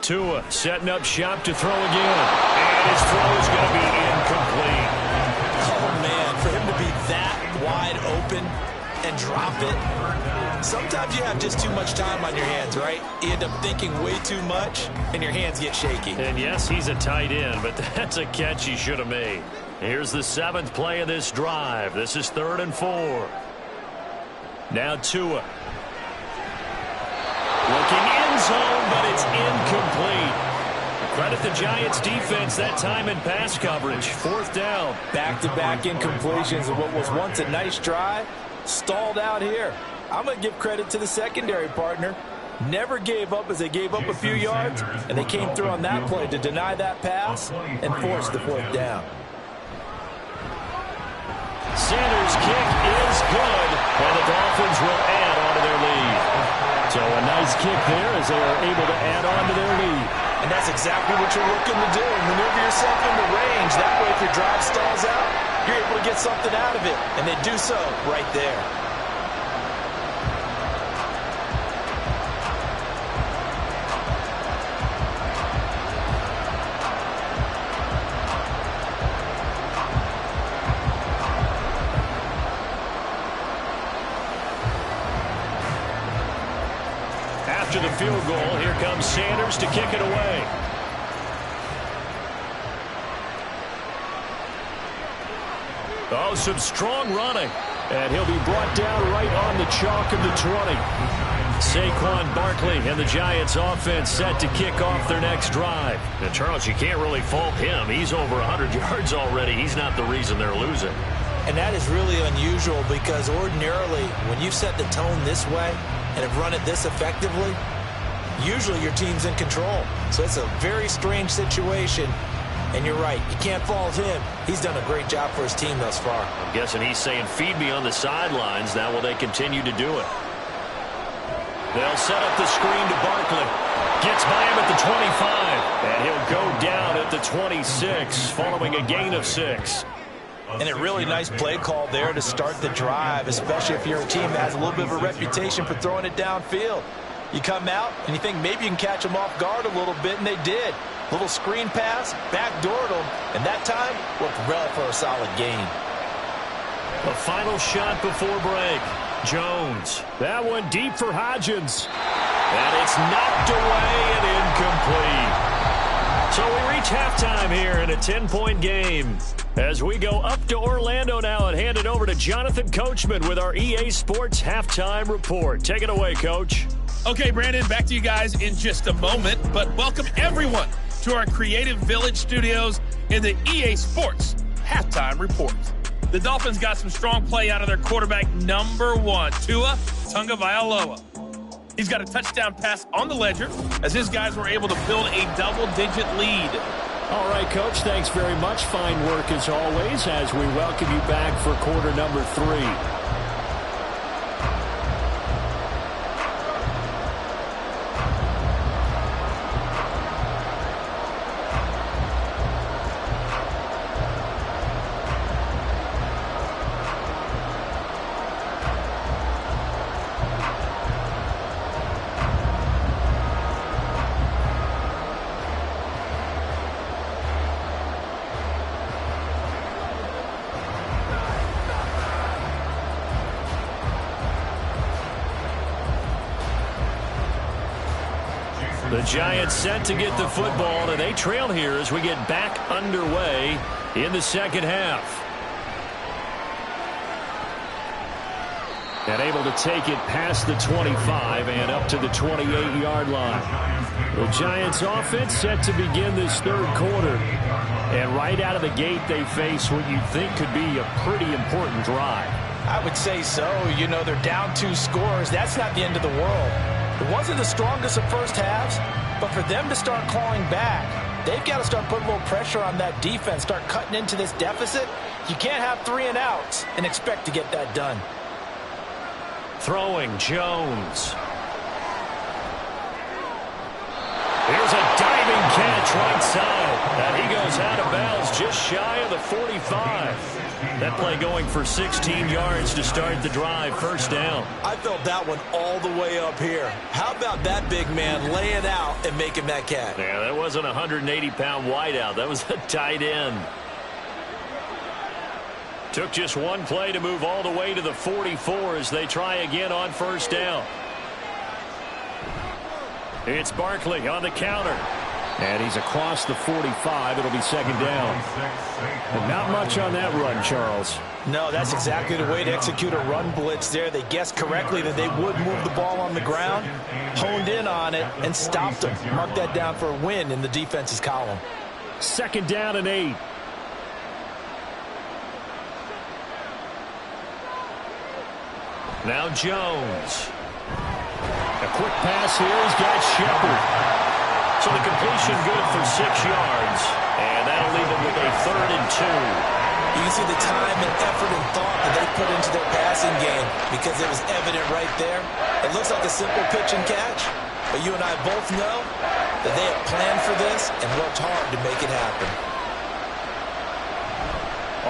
Tua setting up shop to throw again. And his throw is going to be incomplete. Oh, man, for him to be that wide open and drop it. Sometimes you have just too much time on your hands, right? You end up thinking way too much, and your hands get shaky. And yes, he's a tight end, but that's a catch he should have made. Here's the 7th play of this drive. This is 3rd and 4. Now Tua. Looking end zone, but it's incomplete. Credit the Giants defense that time in pass coverage. 4th down. Back-to-back incompletions of what was once a nice drive. Stalled out here. I'm going to give credit to the secondary partner. Never gave up as they gave up a few yards, and they came through on that play to deny that pass and force the 4th down. Sanders' kick is good, and the Dolphins will add on to their lead. So a nice kick there as they are able to add on to their lead. And that's exactly what you're looking to do. Maneuver yourself into range. That way, if your drive stalls out, you're able to get something out of it. And they do so right there. After the field goal, here comes Sanders to kick it away. Oh, some strong running. And he'll be brought down right on the chalk of the 20. Saquon Barkley and the Giants offense set to kick off their next drive. And Charles, you can't really fault him. He's over 100 yards already. He's not the reason they're losing. And that is really unusual because ordinarily when you set the tone this way and have run it this effectively, usually your team's in control. So it's a very strange situation. And you're right, you can't fault him. He's done a great job for his team thus far. I'm guessing he's saying, feed me on the sidelines. Now will they continue to do it? They'll set up the screen to Barkley. Gets by him at the 25. And he'll go down at the 26 following a gain of 6. And a really nice play call there to start the drive, especially if you're a team that has a little bit of a reputation for throwing it downfield. You come out and you think maybe you can catch them off guard a little bit, and they did. Little screen pass, backdoored them, and that time worked well for a solid gain. The final shot before break. Jones. That one deep for Hodgins. And it's knocked away and incomplete. So we reach halftime here in a 10-point game. As we go up to Orlando now and hand it over to Jonathan Coachman with our EA Sports Halftime Report. Take it away, Coach. Okay, Brandon, back to you guys in just a moment. But welcome everyone to our Creative Village studios in the EA Sports Halftime Report. The Dolphins got some strong play out of their quarterback, number 1, Tua Tagovailoa. He's got a touchdown pass on the ledger as his guys were able to build a double-digit lead. All right, Coach, thanks very much. Fine work as always as we welcome you back for quarter number 3. The Giants set to get the football, and they trail here as we get back underway in the second half. And able to take it past the 25 and up to the 28-yard line. The Giants offense set to begin this third quarter. And right out of the gate, they face what you'd think could be a pretty important drive. I would say so. You know, they're down 2 scores. That's not the end of the world. It wasn't the strongest of first halves, but for them to start clawing back, they've got to start putting a little pressure on that defense, start cutting into this deficit. You can't have 3 and outs and expect to get that done. Throwing Jones. Here's a diving catch right side. And he goes out of bounds just shy of the 45. That play going for 16 yards to start the drive. First down. I felt that one all the way up here. How about that big man laying out and making that catch? Yeah, that wasn't a 180-pound wideout. That was a tight end. Took just one play to move all the way to the 44 as they try again on first down. It's Barkley on the counter. And he's across the 45. It'll be second down. And not much on that run, Charles. No, that's exactly the way to execute a run blitz there. They guessed correctly that they would move the ball on the ground, honed in on it, and stopped them. Mark that down for a win in the defense's column. Second down and 8. Now Jones. A quick pass here. He's got Shepard. So the completion good for 6 yards. And that'll leave them with a 3rd and 2. You can see the time and effort and thought that they put into their passing game because it was evident right there. It looks like a simple pitch and catch, but you and I both know that they have planned for this and worked hard to make it happen.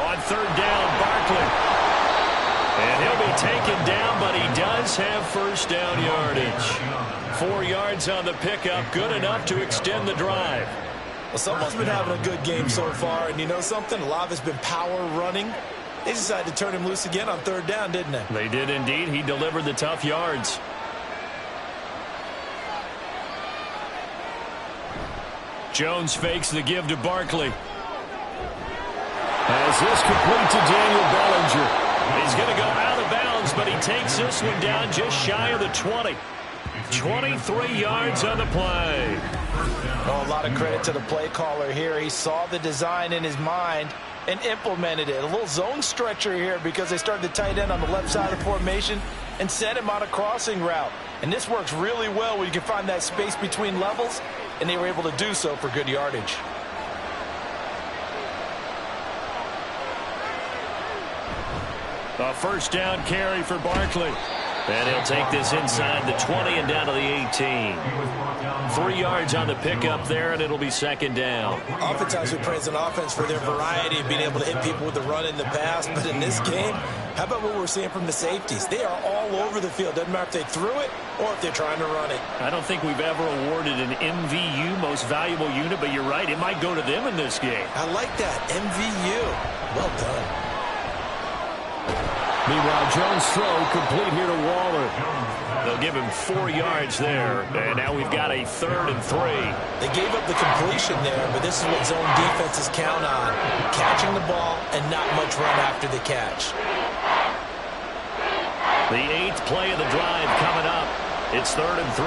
On 3rd down, Barkley. And he'll be taken down, but he does have first down yardage. 4 yards on the pickup, good enough to extend the drive. Well, someone's been having a good game so far, and you know something? A lot of it's been power running. They decided to turn him loose again on 3rd down, didn't they? They did indeed. He delivered the tough yards. Jones fakes the give to Barkley. As this complete to Daniel Bellinger. He's going to go out of bounds, but he takes this one down just shy of the 20. 23 yards on the play. Oh, a lot of credit to the play caller here. He saw the design in his mind and implemented it. A little zone stretcher here because they started the tight end on the left side of the formation and sent him on a crossing route. And this works really well when you can find that space between levels, and they were able to do so for good yardage. A first down carry for Barkley. And he'll take this inside the 20 and down to the 18. 3 yards on the pickup there, and it'll be second down. Oftentimes we praise an offense for their variety of being able to hit people with the run in the pass. But in this game, how about what we're seeing from the safeties? They are all over the field. Doesn't matter if they threw it or if they're trying to run it. I don't think we've ever awarded an MVU, most valuable unit, but you're right. It might go to them in this game. I like that. MVU. Well done. Meanwhile, Jones' throw complete here to Waller. They'll give him 4 yards there, and now we've got a 3rd and 3. They gave up the completion there, but this is what zone defenses count on. Catching the ball and not much run after the catch. The 8th play of the drive coming up. It's 3rd and 3.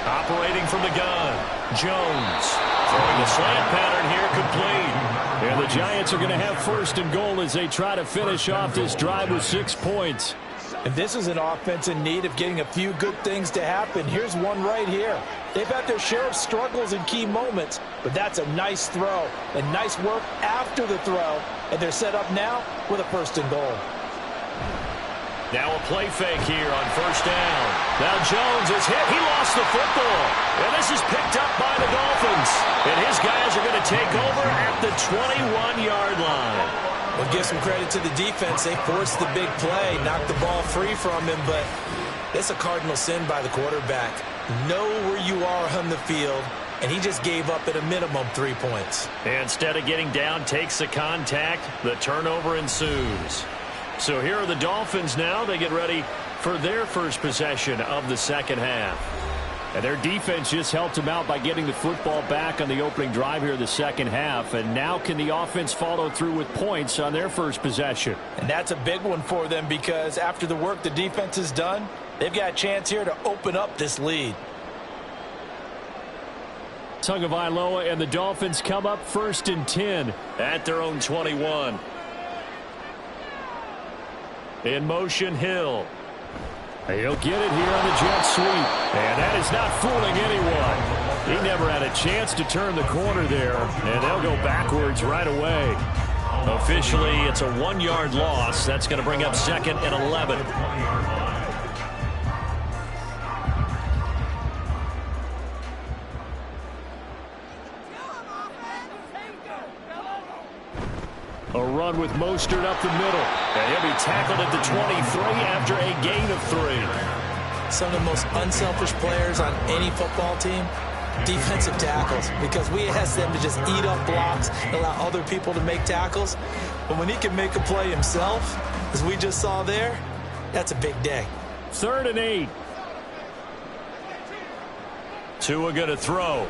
Operating from the gun, Jones. Throwing the slant pattern here complete. And the Giants are going to have 1st and goal as they try to finish off this drive with 6 points. And this is an offense in need of getting a few good things to happen. Here's one right here. They've had their share of struggles in key moments, but that's a nice throw and nice work after the throw. And they're set up now with a 1st and goal. Now a play fake here on 1st down. Now Jones is hit. He lost the football. And this is picked up by the Dolphins. And his guys are going to take over at the 21-yard line. Well, give some credit to the defense. They forced the big play, knocked the ball free from him, but it's a cardinal sin by the quarterback. Know where you are on the field, and he just gave up at a minimum 3 points. And instead of getting down, takes the contact. The turnover ensues. So here are the Dolphins now. They get ready for their first possession of the second half. And their defense just helped them out by getting the football back on the opening drive here in the second half. And now can the offense follow through with points on their first possession? And that's a big one for them because after the work the defense has done, they've got a chance here to open up this lead. Tagovailoa and the Dolphins come up 1st and 10 at their own 21. In motion, Hill. He'll get it here on the jet sweep. And that is not fooling anyone. He never had a chance to turn the corner there. And they'll go backwards right away. Officially, it's a 1-yard loss. That's going to bring up 2nd and 11. A run with Mostert up the middle. And he'll be tackled at the 23 after a gain of 3. Some of the most unselfish players on any football team, defensive tackles, because we ask them to just eat up blocks and allow other people to make tackles. But when he can make a play himself, as we just saw there, that's a big day. 3rd and 8. Tua going to throw.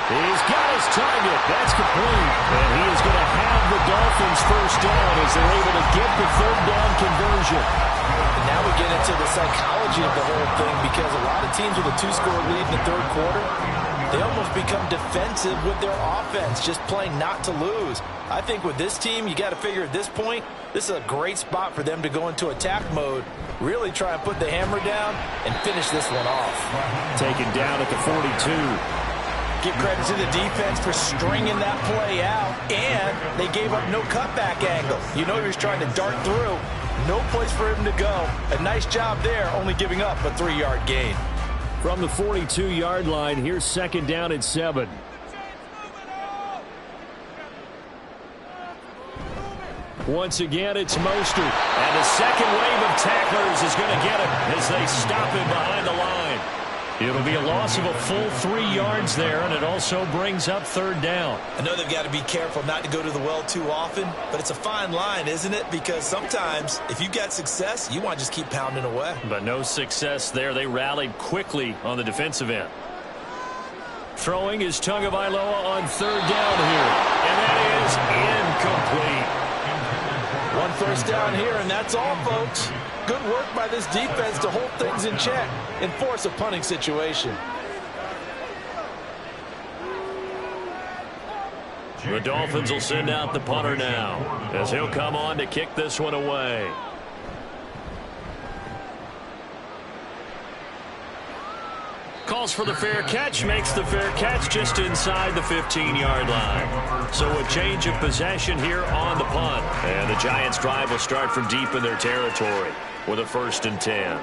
He's got his target. That's complete. And he is going to have the Dolphins 1st down as they're able to get the 3rd down conversion. And now we get into the psychology of the whole thing because a lot of teams with a 2-score lead in the 3rd quarter, they almost become defensive with their offense, just playing not to lose. I think with this team, you got to figure at this point, this is a great spot for them to go into attack mode, really try and put the hammer down and finish this one off. Taken down at the 42. Give credit to the defense for stringing that play out, and they gave up no cutback angle. You know he was trying to dart through. No place for him to go. A nice job there, only giving up a 3-yard gain. From the 42-yard line, here's 2nd down and 7. Once again, it's Mostert. And the second wave of tacklers is going to get him as they stop him behind the line. It'll be a loss of a full 3 yards there, and it also brings up 3rd down. I know they've got to be careful not to go to the well too often, but it's a fine line, isn't it? Because sometimes, if you've got success, you want to just keep pounding away. But no success there. They rallied quickly on the defensive end. Throwing is Tagovailoa on 3rd down here, and that is incomplete. 1 first down here, and that's all, folks. Good work by this defense to hold things in check and force a punting situation. The Dolphins will send out the punter now as he'll come on to kick this one away. calls for the fair catch, makes the fair catch just inside the 15-yard line. So a change of possession here on the punt. And the Giants' drive will start from deep in their territory with a 1st and 10.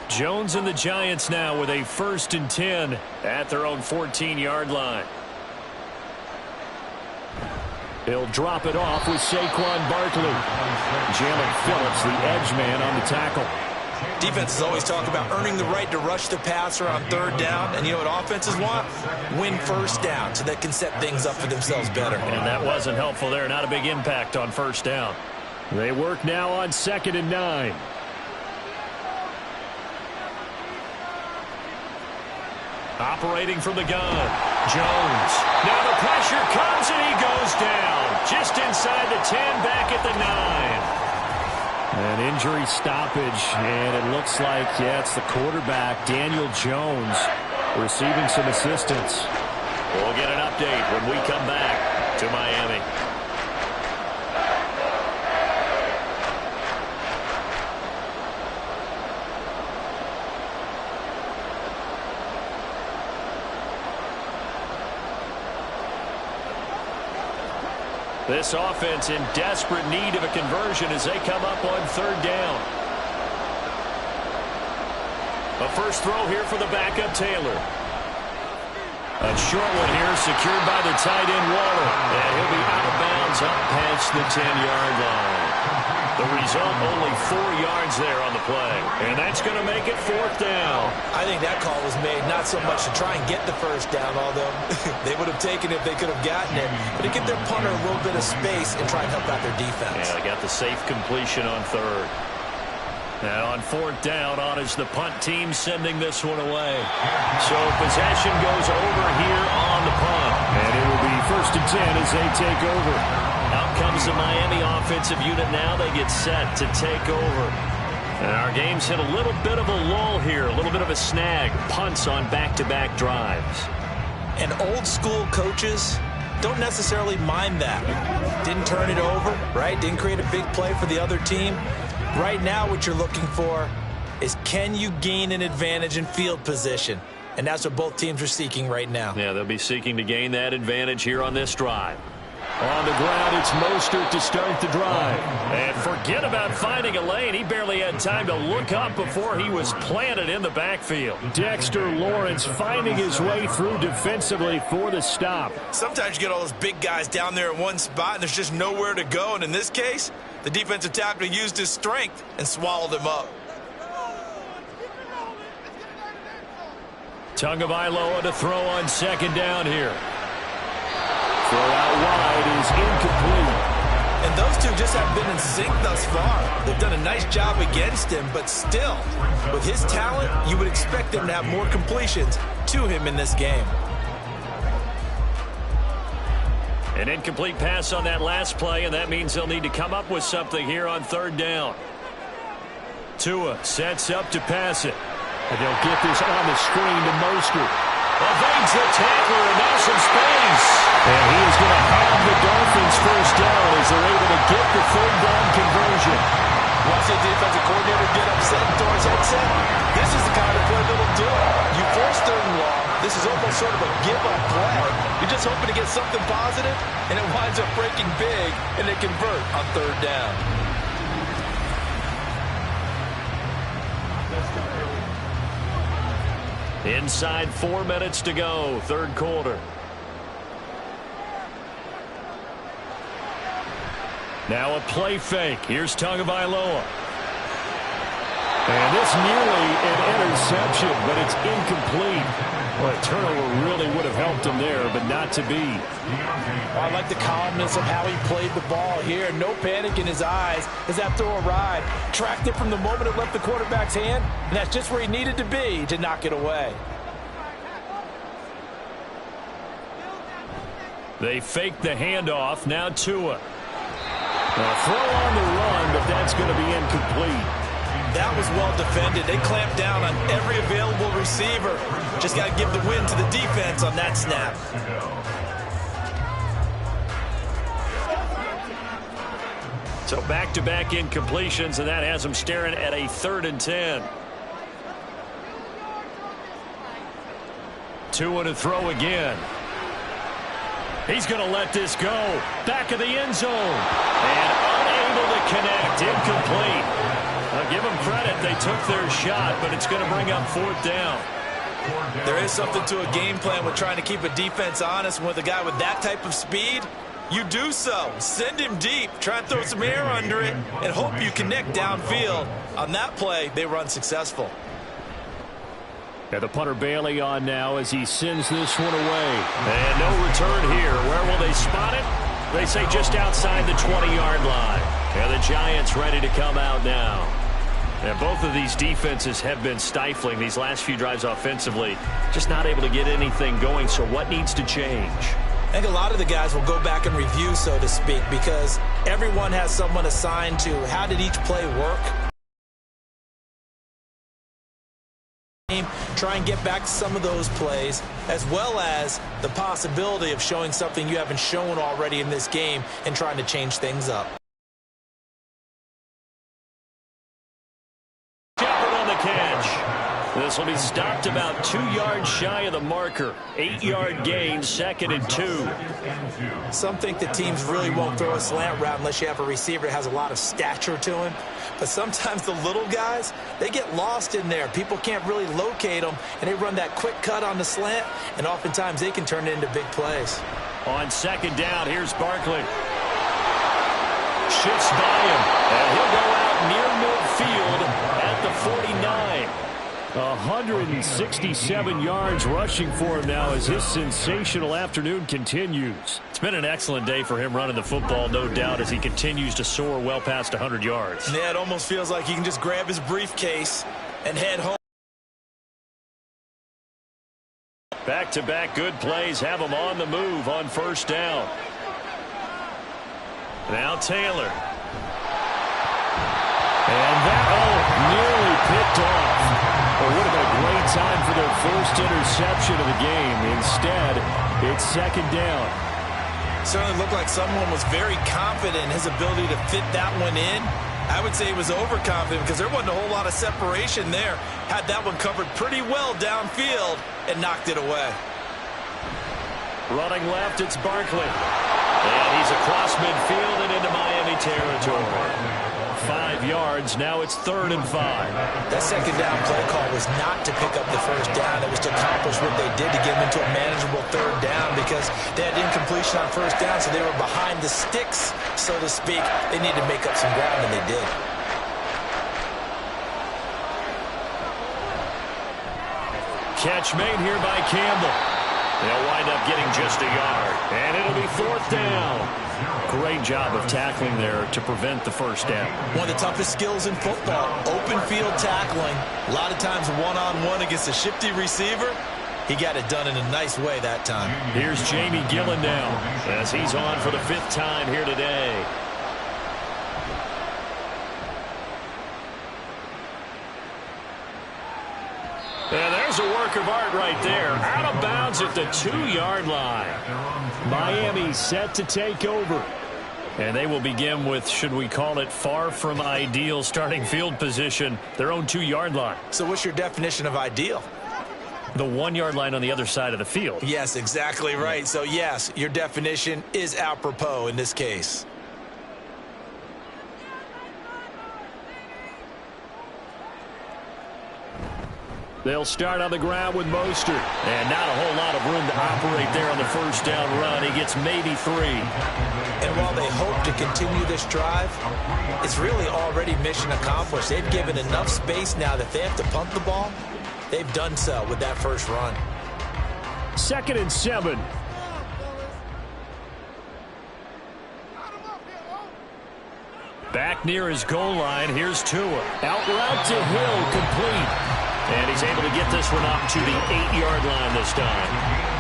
Jones and the Giants now with a 1st and 10 at their own 14-yard line. He'll drop it off with Saquon Barkley. Jalen Phillips, the edge man on the tackle. Defenses always talk about earning the right to rush the passer on 3rd down. And you know what offenses want? Win 1st down so they can set things up for themselves better. And that wasn't helpful there. Not a big impact on 1st down. They work now on 2nd and 9. Operating from the gun. Jones. Now the pressure comes and he goes down. Just inside the 10, back at the 9. An injury stoppage, and it looks like, it's the quarterback, Daniel Jones, receiving some assistance. We'll get an update when we come back to Miami. This offense in desperate need of a conversion as they come up on 3rd down. A first throw here for the backup Taylor. A short one here secured by the tight end Waller. And he'll be out of bounds up past the 10-yard line. The result, only 4 yards there on the play. And that's going to make it 4th down. I think that call was made not so much to try and get the 1st down, although they would have taken it if they could have gotten it, but to get their punter a little bit of space and try and help out their defense. Yeah, they got the safe completion on 3rd. And on 4th down, on is the punt team sending this one away. So possession goes over here on the punt. And it will be 1st and 10 as they take over. Out comes the Miami offensive unit now. They get set to take over. And our game's hit a little bit of a lull here, a little bit of a snag. Punts on back-to-back drives. And old school coaches don't necessarily mind that. Didn't turn it over, right? Didn't create a big play for the other team. Right now what you're looking for is, can you gain an advantage in field position? And that's what both teams are seeking right now. Yeah, they'll be seeking to gain that advantage here on this drive. On the ground, it's Mostert to start the drive. And forget about finding a lane. He barely had time to look up before he was planted in the backfield. Dexter Lawrence finding his way through defensively for the stop. Sometimes you get all those big guys down there in one spot, and there's just nowhere to go. And in this case, the defensive tackle used his strength and swallowed him up. Tagovailoa to throw on 2nd down here. Throw out wide is incomplete. And those two just haven't been in sync thus far. They've done a nice job against him, but still, with his talent, you would expect them to have more completions to him in this game. An incomplete pass on that last play, and that means they'll need to come up with something here on 3rd down. Tua sets up to pass it. And they'll get this on the screen to Mostert. Evades the tackler, and now some space. And he is going to have the Dolphins 1st down as they're able to get the 3rd down conversion. Once the defensive coordinator get upset and throw his headset, this is the kind of play that'll do it. You force 3rd and long. This is almost sort of a give-up play. You're just hoping to get something positive, and it winds up breaking big, and they convert on 3rd down. Inside 4 minutes to go, 3rd quarter. Now a play fake. Here's Tagovailoa. And this nearly an interception, but it's incomplete. Well, a turnover really would have helped him there, but not to be. I like the calmness of how he played the ball here. No panic in his eyes as that throw arrived. Tracked it from the moment it left the quarterback's hand, and that's just where he needed to be to knock it away. They fake the handoff. Now Tua. A throw on the run, but that's going to be incomplete. That was well defended. They clamped down on every available receiver. Just got to give the win to the defense on that snap. So back-to-back incompletions, and that has them staring at a 3rd and 10. Tua to throw again. He's going to let this go. Back of the end zone. And unable to connect. Incomplete. I'll give them credit. They took their shot, but it's going to bring up 4th down. There is something to a game plan with trying to keep a defense honest. With a guy with that type of speed, you do so. Send him deep. Try and throw some air under it and hope you connect downfield. On that play, they were unsuccessful. And the punter Bailey on now as he sends this one away. And no return here. Where will they spot it? They say just outside the 20-yard line. And the Giants ready to come out now. And both of these defenses have been stifling these last few drives offensively. Just not able to get anything going. So what needs to change? I think a lot of the guys will go back and review, so to speak, because everyone has someone assigned to how did each play work. Try and get back to some of those plays, as well as the possibility of showing something you haven't shown already in this game and trying to change things up. Shepard on the catch. This will be stopped about 2 yards shy of the marker. 8-yard gain, 2nd and 2. Some think the teams really won't throw a slant route unless you have a receiver that has a lot of stature to him. But sometimes the little guys, they get lost in there. People can't really locate them, and they run that quick cut on the slant, and oftentimes they can turn it into big plays. On 2nd down, here's Barkley. Shifts by him, and he'll go out near midfield at the 49. 167 yards rushing for him now as his sensational afternoon continues. It's been an excellent day for him running the football, no doubt, as he continues to soar well past 100 yards. Yeah, it almost feels like he can just grab his briefcase and head home. Back-to-back good plays have him on the move on 1st down. Now Taylor. And that nearly picked off. It would have been a great time for their first interception of the game. Instead, it's 2nd down. Certainly looked like someone was very confident in his ability to fit that one in. I would say he was overconfident because there wasn't a whole lot of separation there. Had that one covered pretty well downfield and knocked it away. Running left, it's Barkley. And he's across midfield and into Miami territory. 5 yards, now it's 3rd and 5. That 2nd down play call was not to pick up the 1st down. It was to accomplish what they did to get them into a manageable 3rd down because they had incompletion on 1st down, so they were behind the sticks, so to speak. They needed to make up some ground, and they did. Catch made here by Campbell. They'll wind up getting just a yard, and it'll be 4th down. Great job of tackling there to prevent the 1st down. One of the toughest skills in football, open field tackling. A lot of times one-on-one against a shifty receiver. He got it done in a nice way that time. Here's Jamie Gillen now as he's on for the 5th time here today. And there's a work of art right there. Out of bounds at the 2-yard line. Miami set to take over. And they will begin with, should we call it, far from ideal starting field position, their own 2-yard line. So what's your definition of ideal? The 1-yard line on the other side of the field. Yes, exactly right. So, yes, your definition is apropos in this case. They'll start on the ground with Mostert. And not a whole lot of room to operate there on the 1st down run. He gets maybe 3. And while they hope to continue this drive, it's really already mission accomplished. They've given enough space now that they have to punt the ball. They've done so with that first run. 2nd and 7. Back near his goal line, here's Tua. Out route to Hill, complete. And he's able to get this one up to the 8-yard line this time.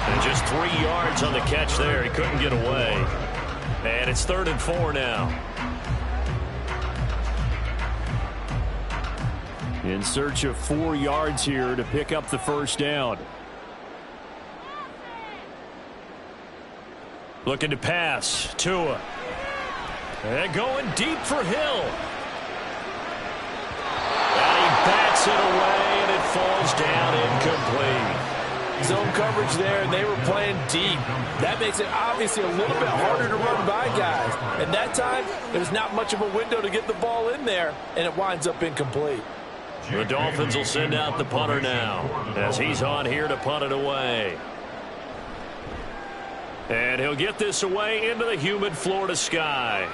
And just 3 yards on the catch there. He couldn't get away. And it's 3rd and 4 now. In search of 4 yards here to pick up the first down. Looking to pass. Tua. And going deep for Hill. And he bats it away, and it falls down incomplete. Zone coverage there, and they were playing deep. That makes it obviously a little bit harder to run by guys. And that time, there's not much of a window to get the ball in there, and it winds up incomplete. The Dolphins will send out the punter now as he's on here to punt it away. And he'll get this away into the humid Florida sky.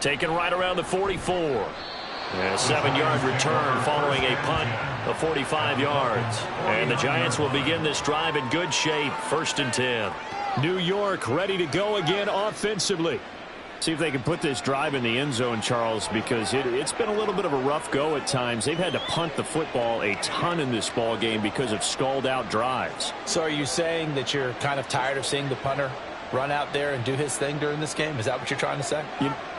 Taken right around the 44. And a 7-yard return following a punt of 45 yards. And the Giants will begin this drive in good shape. 1st and 10. New York ready to go again offensively. See if they can put this drive in the end zone, Charles, because it's been a little bit of a rough go at times. They've had to punt the football a ton in this ball game because of stalled-out drives. So are you saying that you're kind of tired of seeing the punter run out there and do his thing during this game? Is that what you're trying to say?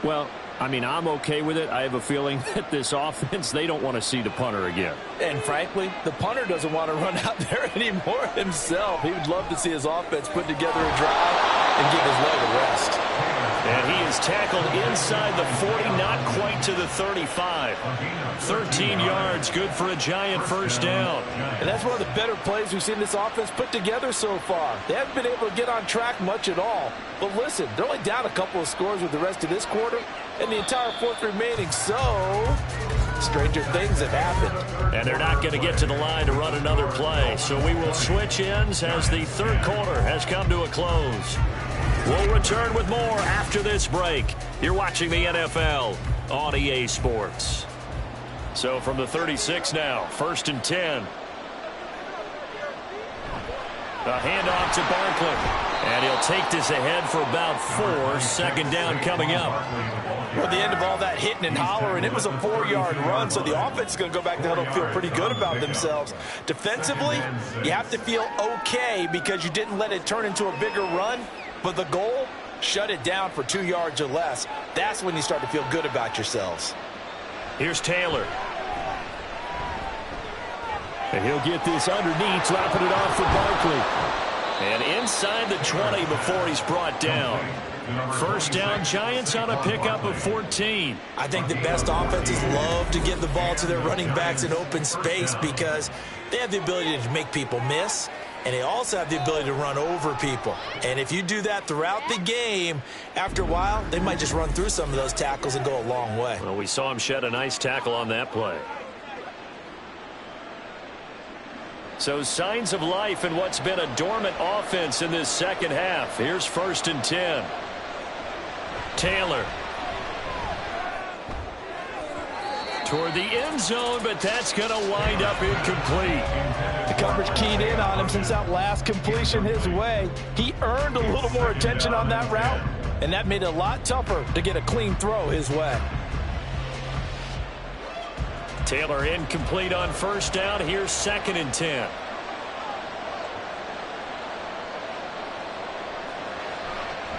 Well, I mean, I'm okay with it. I have a feeling that this offense, they don't want to see the punter again. And frankly, the punter doesn't want to run out there anymore himself. He would love to see his offense put together a drive and give his leg a rest. And he is tackled inside the 40, not quite to the 35. 13 yards, good for a Giant first down. And that's one of the better plays we've seen this offense put together so far. They haven't been able to get on track much at all. But listen, they're only down a couple of scores with the rest of this quarter and the entire 4th remaining. So, stranger things have happened. And they're not going to get to the line to run another play. So we will switch ends as the 3rd quarter has come to a close. We'll return with more after this break. You're watching the NFL on EA Sports. So from the 36 now, 1st and 10. A handoff to Barkley. And he'll take this ahead for about 4. 2nd down coming up. Well, at the end of all that hitting and hollering, it was a 4-yard run, so the offense is going to go back to huddle and feel pretty good about themselves. Defensively, you have to feel okay because you didn't let it turn into a bigger run. But the goal, shut it down for 2 yards or less. That's when you start to feel good about yourselves. Here's Taylor. And he'll get this underneath, dropping it off for Barkley. And inside the 20 before he's brought down. First down, Giants on a pickup of 14. I think the best offenses love to get the ball to their running backs in open space because they have the ability to make people miss. And they also have the ability to run over people. And if you do that throughout the game, after a while, they might just run through some of those tackles and go a long way. Well, we saw him shed a nice tackle on that play. So signs of life in what's been a dormant offense in this second half. Here's 1st and 10. Taylor. Toward the end zone, but that's going to wind up incomplete. The coverage keyed in on him since that last completion his way. He earned a little more attention on that route, and that made it a lot tougher to get a clean throw his way. Taylor incomplete on 1st down. Here's 2nd and 10.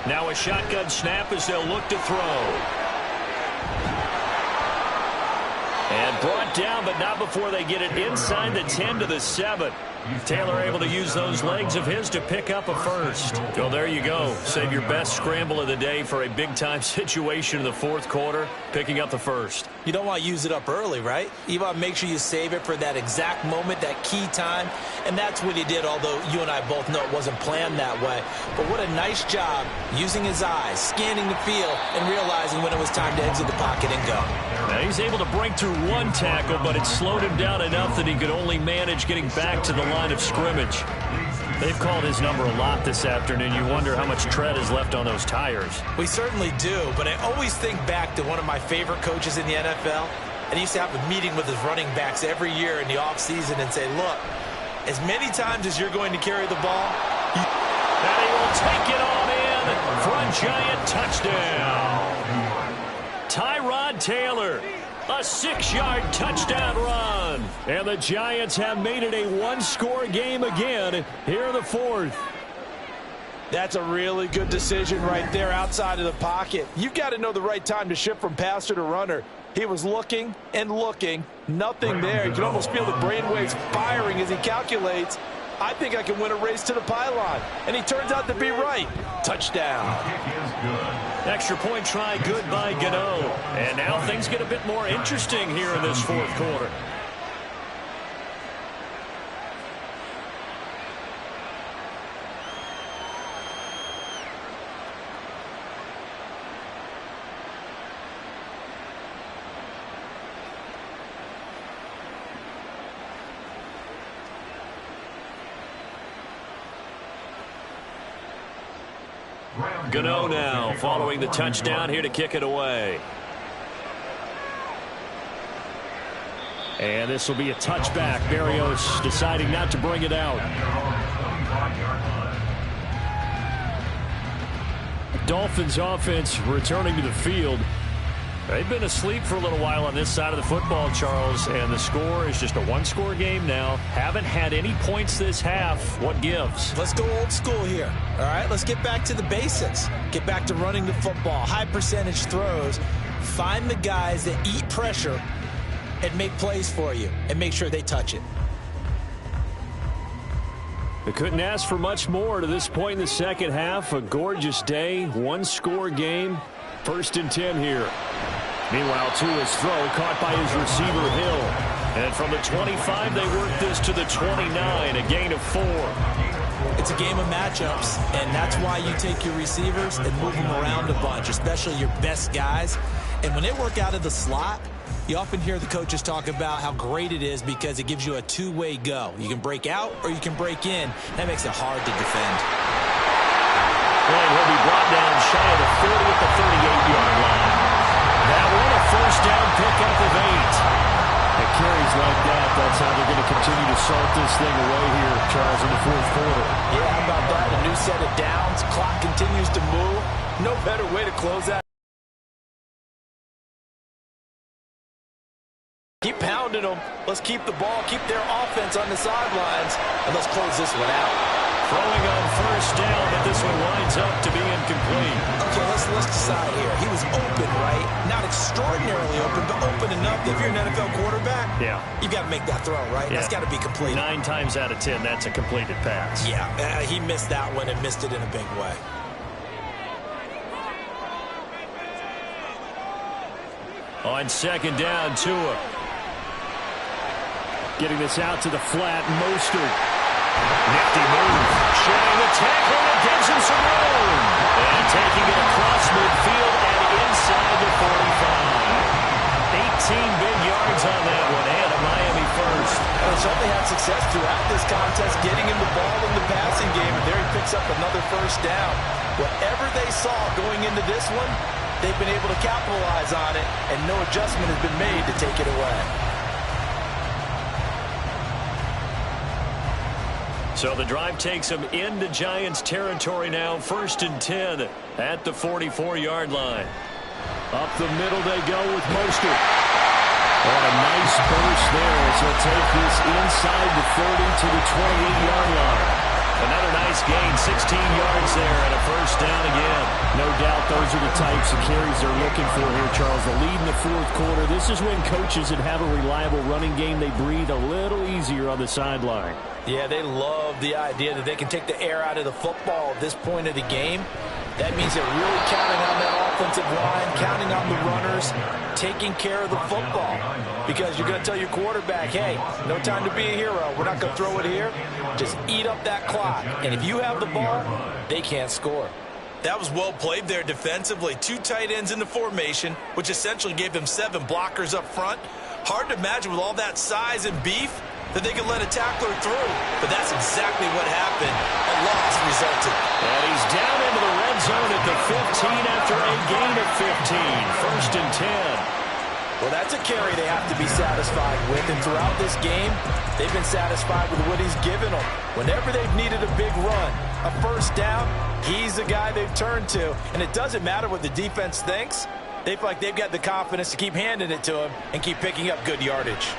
Now a shotgun snap as they'll look to throw. And brought down, but not before they get it inside the 10 to the 7. Taylor able to use those legs of his to pick up a first. So there you go. Save your best scramble of the day for a big-time situation in the 4th quarter, picking up the first. You don't want to use it up early, right? You want to make sure you save it for that exact moment, that key time. And that's what he did, although you and I both know it wasn't planned that way. But what a nice job using his eyes, scanning the field, and realizing when it was time to exit the pocket and go. Now he's able to break through 1 tackle, but it slowed him down enough that he could only manage getting back to the line of scrimmage. They've called his number a lot this afternoon. You wonder how much tread is left on those tires. We certainly do, but I always think back to one of my favorite coaches in the NFL. And he used to have a meeting with his running backs every year in the offseason and say, look, as many times as you're going to carry the ball, and he will take it on in for a Giant touchdown. Tyrod Taylor. A 6-yard touchdown run. And the Giants have made it a 1-score game again here in the 4th. That's a really good decision right there outside of the pocket. You've got to know the right time to shift from passer to runner. He was looking and looking. Nothing there. You can almost feel the brainwaves firing as he calculates, I think I can win a race to the pylon. And he turns out to be right. Touchdown. Extra point try good by Gano. And now things get a bit more interesting here in this fourth quarter. Gano now following the touchdown here to kick it away. And this will be a touchback. Berrios deciding not to bring it out. Dolphins offense returning to the field. They've been asleep for a little while on this side of the football, Charles, and the score is just a one-score game now. Haven't had any points this half. What gives? Let's go old school here. All right, let's get back to the basics. Get back to running the football, high percentage throws. Find the guys that eat pressure and make plays for you and make sure they touch it. They couldn't ask for much more to this point in the second half. A gorgeous day, one-score game. 1st and 10 here. Meanwhile, Tua's throw caught by his receiver, Hill. And from the 25, they work this to the 29, a gain of 4. It's a game of matchups, and that's why you take your receivers and move them around a bunch, especially your best guys. And when they work out of the slot, you often hear the coaches talk about how great it is because it gives you a two-way go. You can break out or you can break in. That makes it hard to defend. And he'll be brought down shy of the 30 at the 38-yard line. That one a first down pickup of 8. It carries like that. That's how they're going to continue to salt this thing away here, Charles, in the fourth quarter. Yeah, how about that? A new set of downs. Clock continues to move. No better way to close that. Keep pounding them. Let's keep the ball, keep their offense on the sidelines, and let's close this one out. Throwing on first down, but this one winds up to be incomplete. Okay, let's decide here. He was open, right? Not extraordinarily open, but open enough that if you're an NFL quarterback, you've got to make that throw, right? That's got to be complete. 9 times out of 10, that's a completed pass. Yeah, he missed that one and missed it in a big way. On second down, Tua. Getting this out to the flat, Mostert. Nifty move. Showing the tackle that gives him some room. And taking it across midfield and inside the 45. 18 big yards on that one, and a Miami first. Well, certainly had success throughout this contest, getting him the ball in the passing game, and there he picks up another first down. Whatever they saw going into this one, they've been able to capitalize on it, and no adjustment has been made to take it away. So the drive takes them into Giants territory now. 1st and 10 at the 44-yard line. Up the middle they go with Mostert. And a nice burst there as he'll take this inside the 30 to the 28-yard line. Another nice gain, 16 yards there, and a first down again. No doubt those are the types of carries they're looking for here, Charles. The lead in the fourth quarter. This is when coaches that have a reliable running game, they breathe a little easier on the sideline. Yeah, they love the idea that they can take the air out of the football at this point of the game. That means they're really counting on that offensive line, counting on the runners, taking care of the football. Because you're going to tell your quarterback, hey, no time to be a hero. We're not going to throw it here. Just eat up that clock. And if you have the ball, they can't score. That was well played there defensively. 2 tight ends in the formation, which essentially gave them 7 blockers up front. Hard to imagine with all that size and beef that they could let a tackler through. But that's exactly what happened. A loss resulted. And he's down into the red zone at the 15 after a gain of 15. 1st and 10. Well, that's a carry they have to be satisfied with. And throughout this game, they've been satisfied with what he's given them. Whenever they've needed a big run, a first down, he's the guy they've turned to. And it doesn't matter what the defense thinks. They feel like they've got the confidence to keep handing it to him and keep picking up good yardage.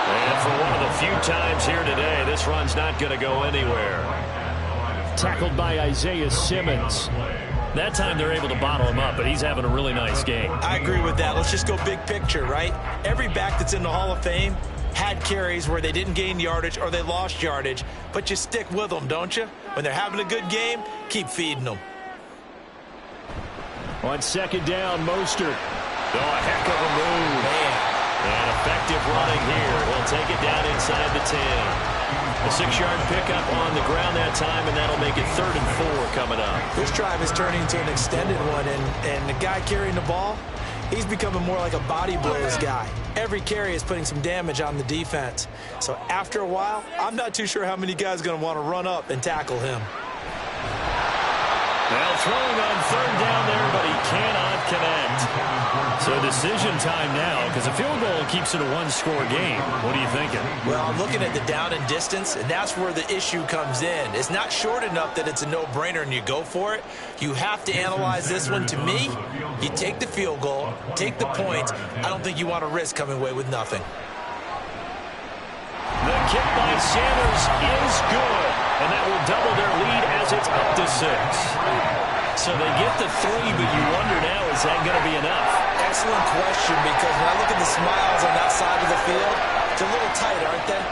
And for one of the few times here today, this run's not going to go anywhere. Tackled by Isaiah Simmons. That time they're able to bottle him up, but he's having a really nice game. I agree with that. Let's just go big picture, right? Every back that's in the Hall of Fame had carries where they didn't gain yardage or they lost yardage, but you stick with them, don't you? When they're having a good game, keep feeding them. On second down, Mostert. Oh, a heck of a move. Man. And effective running here. He'll take it down inside the 10. A 6-yard pickup on the ground that time, and that'll make it 3rd and 4 coming up. This drive is turning into an extended one, and the guy carrying the ball, he's becoming more like a body blows guy. Every carry is putting some damage on the defense. So after a while, I'm not too sure how many guys are going to want to run up and tackle him. Well, throwing on 3rd down there, but he cannot connect. So decision time now, because a field goal keeps it a one-score game. What are you thinking? Well, I'm looking at the down and distance, and that's where the issue comes in. It's not short enough that it's a no-brainer and you go for it. You have to analyze this one. To me, you take the field goal, take the points. I don't think you want to risk coming away with nothing. The kick by Sanders is good, and that will double their lead as it's up to 6. So they get the 3, but you wonder now, is that going to be enough? Excellent question, because when I look at the smiles on that side of the field, they're a little tight, aren't they?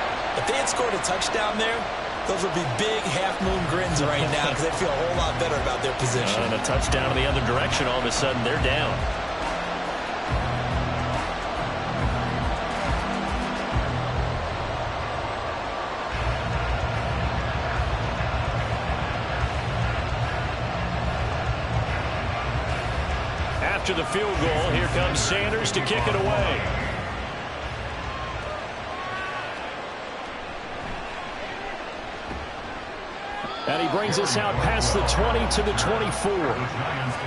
If they had scored a touchdown there, those would be big half-moon grins right now because they feel a whole lot better about their position. And a touchdown in the other direction, all of a sudden they're down. After the field goal, here comes Sanders to kick it away. And he brings us out past the 20 to the 24.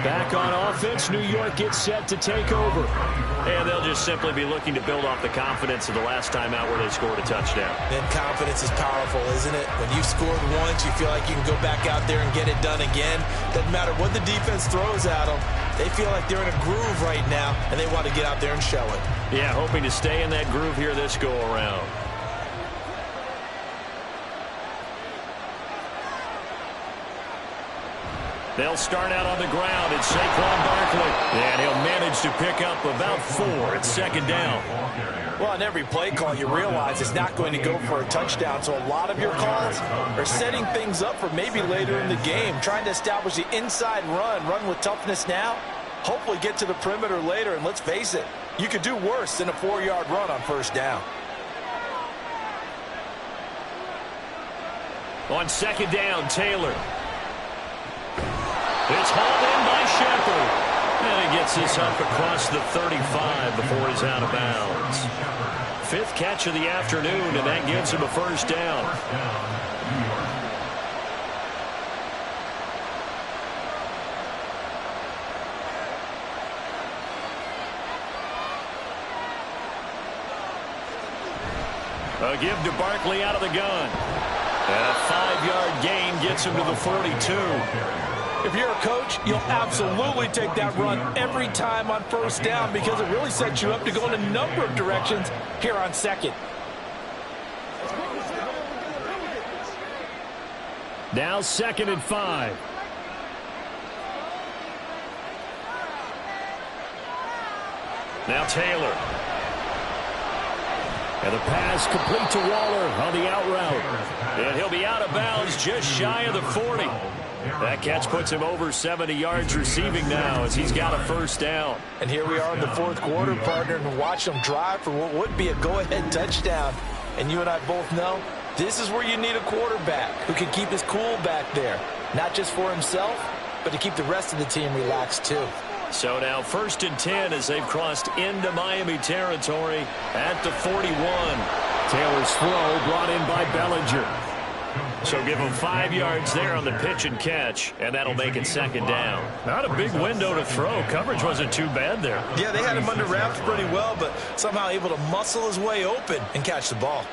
Back on offense, New York gets set to take over. And they'll just simply be looking to build off the confidence of the last time out where they scored a touchdown. And confidence is powerful, isn't it? When you've scored once, you feel like you can go back out there and get it done again. Doesn't matter what the defense throws at them. They feel like they're in a groove right now, and they want to get out there and show it. Yeah, hoping to stay in that groove here this go-around. They'll start out on the ground. It's Saquon Barkley. And he'll manage to pick up about 4. It's second down. Well, on every play call, you realize it's not going to go for a touchdown. So a lot of your calls are setting things up for maybe later in the game, trying to establish the inside run with toughness now, hopefully get to the perimeter later. And let's face it, you could do worse than a 4-yard run on first down. On second down, Taylor. It's hauled in by Shepard. And he gets this up across the 35 before he's out of bounds. 5th catch of the afternoon, and that gives him a first down. A give to Barkley out of the gun. And a 5-yard gain gets him to the 42. If you're a coach, you'll absolutely take that run every time on first down because it really sets you up to go in a number of directions here on second. Now 2nd and 5. Now Taylor. And the pass complete to Waller on the out route. And he'll be out of bounds just shy of the 40. That catch puts him over 70 yards receiving now as he's got a first down. And here we are in the 4th quarter, partner, and watch them drive for what would be a go-ahead touchdown. And you and I both know this is where you need a quarterback who can keep his cool back there, not just for himself, but to keep the rest of the team relaxed too. So now 1st and 10 as they've crossed into Miami territory at the 41. Taylor's throw brought in by Bellinger. So give him 5 yards there on the pitch and catch, and that'll make it second down. Not a big window to throw. Coverage wasn't too bad there. Yeah, they had him under wraps pretty well, but somehow able to muscle his way open and catch the ball.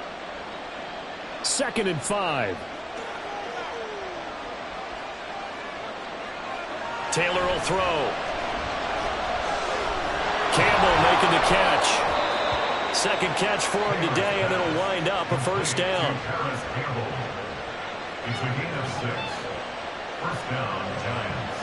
2nd and 5. Taylor will throw. Campbell making the catch. 2nd catch for him today, and it'll wind up a first down. It's a gain of 6. First down, Giants.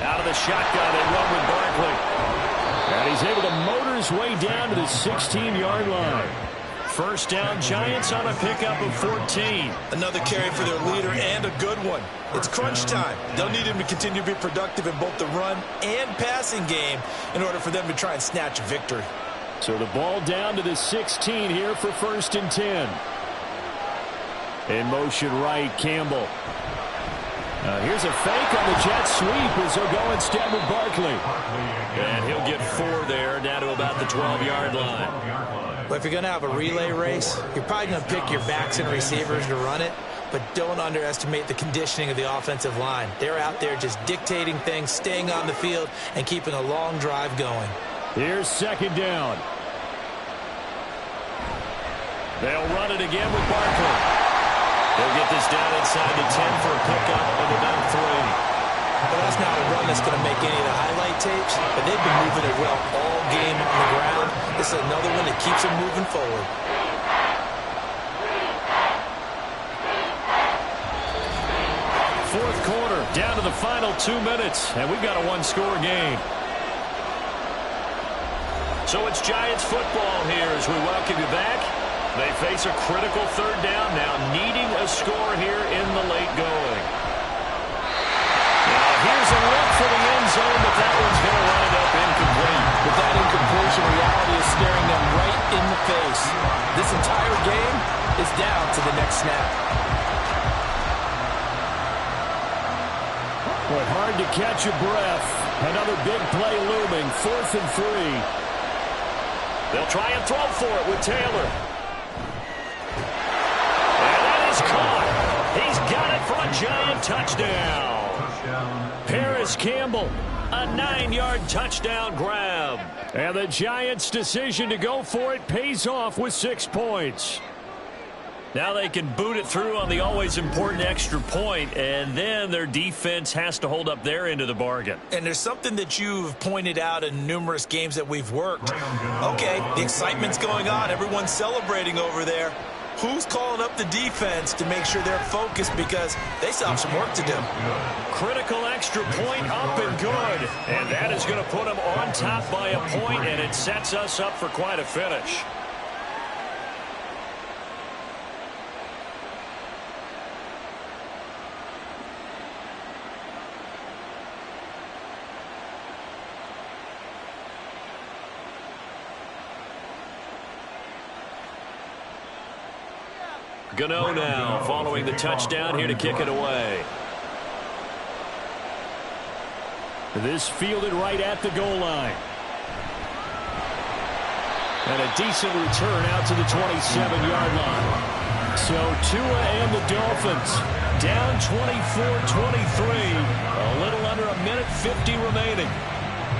Out of the shotgun, they run with Barkley. And he's able to motor his way down to the 16-yard line. First down, Giants on a pickup of 14. Another carry for their leader and a good one. It's crunch time. They'll need him to continue to be productive in both the run and passing game in order for them to try and snatch a victory. So the ball down to the 16 here for 1st and 10. In motion right, Campbell. Here's a fake on the jet sweep as they'll go instead with Barkley. And he'll get 4 there, down to about the 12-yard line. But if you're going to have a relay race, you're probably going to pick your backs and receivers to run it, but don't underestimate the conditioning of the offensive line. They're out there just dictating things, staying on the field, and keeping a long drive going. Here's 2nd down. They'll run it again with Barkley. They'll get this down inside the 10 for a pickup of about 3. Well, that's not a run that's going to make any of the highlight tapes, but they've been moving it well all game on the ground. This is another one that keeps them moving forward. Fourth quarter, down to the final 2 minutes, and we've got a one-score game. So it's Giants football here as we welcome you back. They face a critical 3rd down now, needing a score here in the late going. Here's a look for the end zone, but that one's going to wind up incomplete. But that incompletion reality is staring them right in the face. This entire game is down to the next snap. Boy, hard to catch a breath. Another big play looming, 4th and 3. They'll try and throw for it with Taylor. And that is caught. He's got it for a Giant touchdown. Paris Campbell, a 9-yard touchdown grab. And the Giants' decision to go for it pays off with 6 points. Now they can boot it through on the always important extra point, and then their defense has to hold up their end of the bargain. And there's something that you've pointed out in numerous games that we've worked. Okay, the excitement's going on. Everyone's celebrating over there. Who's calling up the defense to make sure they're focused because they still have some work to do? Critical extra point up and good. And that is going to put them on top by a point, and it sets us up for quite a finish. Gano now following the touchdown here to kick it away. This fielded right at the goal line. And a decent return out to the 27-yard line. So Tua and the Dolphins down 24-23. A little under a minute 50 remaining.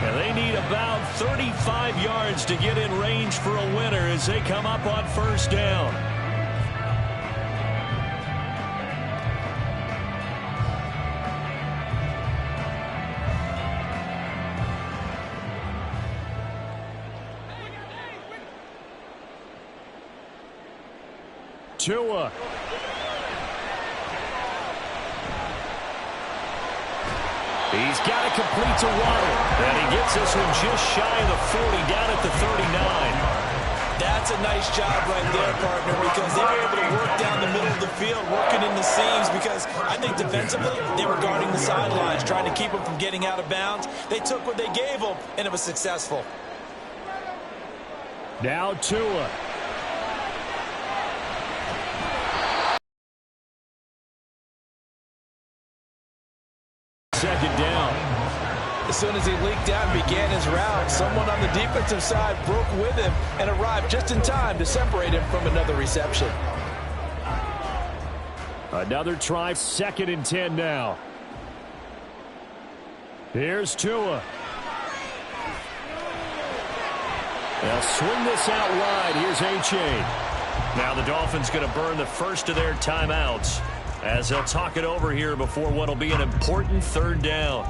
And they need about 35 yards to get in range for a winner as they come up on 1st down. Tua. He's got it complete to Waddle. And he gets this one just shy of the 40, down at the 39. That's a nice job right there, partner, because they were able to work down the middle of the field, working in the seams, because I think defensively they were guarding the sidelines, trying to keep them from getting out of bounds. They took what they gave them, and it was successful. Now Tua. Second down. As soon as he leaked out and began his route, someone on the defensive side broke with him and arrived just in time to separate him from another reception. Another try, 2nd and 10 now. Here's Tua. They'll swing this out wide. Here's H.A. Now the Dolphins going to burn the first of their timeouts as they'll talk it over here before what will be an important 3rd down.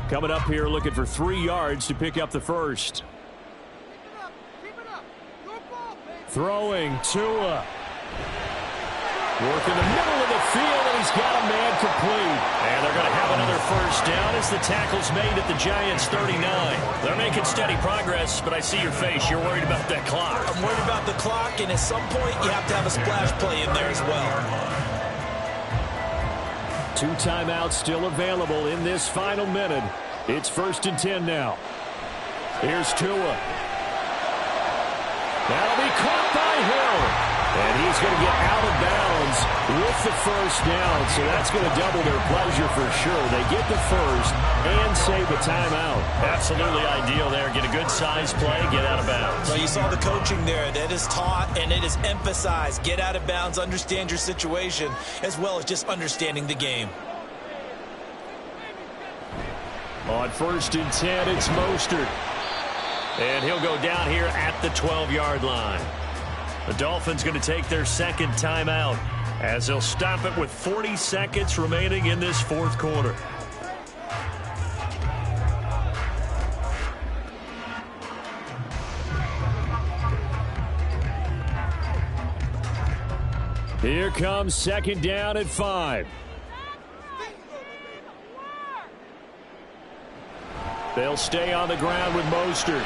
Coming up here looking for 3 yards to pick up the first. Throwing Tua. Working the middle of the field, and he's got a man complete. And they're going to have another first down as the tackle's made at the Giants' 39. They're making steady progress, but I see your face. You're worried about that clock. I'm worried about the clock, and at some point you have to have a splash play in there as well. 2 timeouts still available in this final minute. It's 1st and 10 now. Here's Tua. That'll be caught by Hill. And he's going to get out of bounds with the first down, so that's going to double their pleasure for sure. They get the first and save a timeout. Absolutely ideal there. Get a good size play, get out of bounds. Well, you saw the coaching there. That is taught and it is emphasized. Get out of bounds, understand your situation, as well as just understanding the game. On 1st and 10, it's Mostert. And he'll go down here at the 12-yard line. The Dolphins going to take their second timeout as they'll stop it with 40 seconds remaining in this 4th quarter. Here comes 2nd down at 5. They'll stay on the ground with Mostert.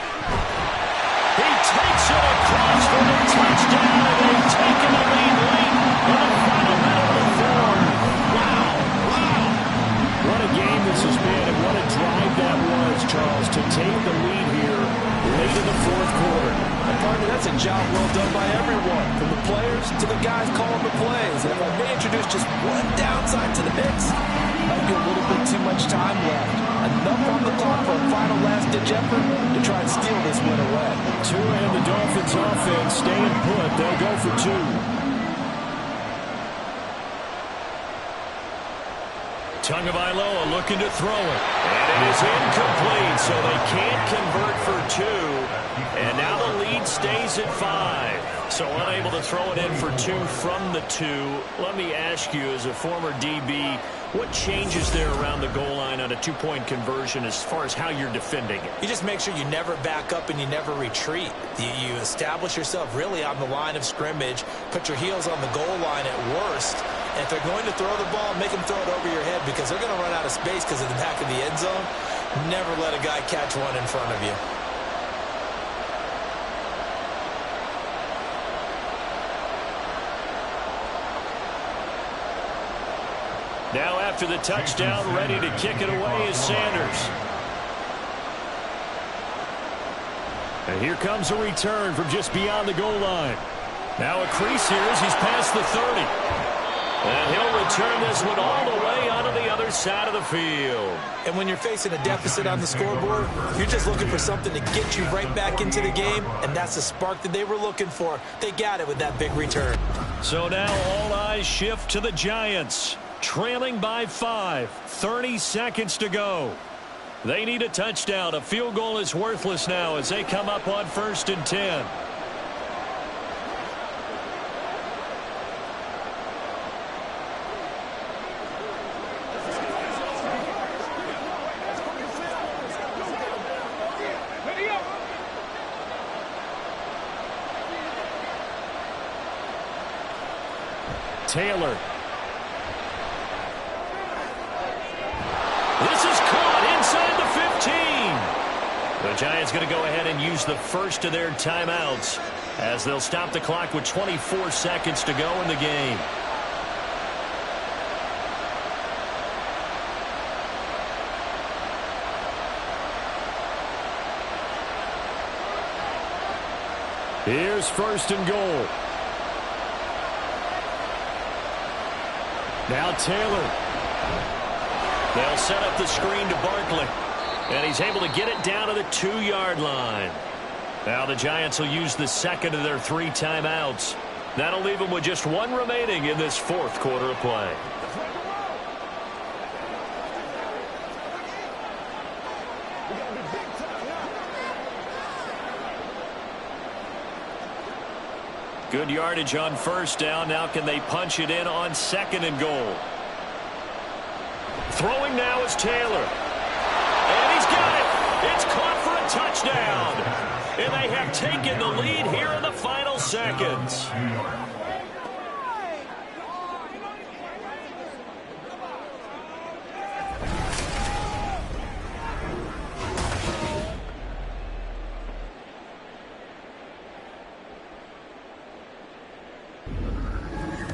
He takes it across for the touchdown, and they've taken the lead late in the final minute of the 4th. Wow. What a game this has been, and what a drive that was, Charles, to take the lead here late in the 4th quarter. And partner, that's a job well done by everyone, from the players to the guys calling the plays. And if I may introduce just one downside to the mix, might be a little bit too much time left. Enough on the clock for a final last-ditch effort to try and steal this win away. Tua and the Dolphins offense staying put. They'll go for 2. Tagovailoa looking to throw it. And it is incomplete, so they can't convert for 2. And now the lead stays at 5. So unable to throw it in for 2 from the 2. Let me ask you, as a former DB, what changes there around the goal line on a 2-point conversion as far as how you're defending it? You just make sure you never back up and you never retreat. You establish yourself really on the line of scrimmage, put your heels on the goal line at worst, and if they're going to throw the ball, make them throw it over your head because they're going to run out of space because of the back of the end zone. Never let a guy catch one in front of you. Now after the touchdown, ready to kick it away is Sanders. And here comes a return from just beyond the goal line. Now a crease here as he's past the 30. And he'll return this one all the way onto the other side of the field. And when you're facing a deficit on the scoreboard, you're just looking for something to get you right back into the game, and that's the spark that they were looking for. They got it with that big return. So now all eyes shift to the Giants. Trailing by 5, 30 seconds to go. They need a touchdown. A field goal is worthless now as they come up on 1st and 10. Taylor. This is caught inside the 15. The Giants going to go ahead and use the first of their timeouts as they'll stop the clock with 24 seconds to go in the game. Here's 1st and goal. Now Taylor. They'll set up the screen to Barkley. And he's able to get it down to the 2-yard line. Now the Giants will use the second of their 3 timeouts. That'll leave them with just 1 remaining in this 4th quarter of play. Good yardage on 1st down. Now can they punch it in on 2nd and goal? Throwing now is Taylor. And he's got it. It's caught for a touchdown. And they have taken the lead here in the final seconds.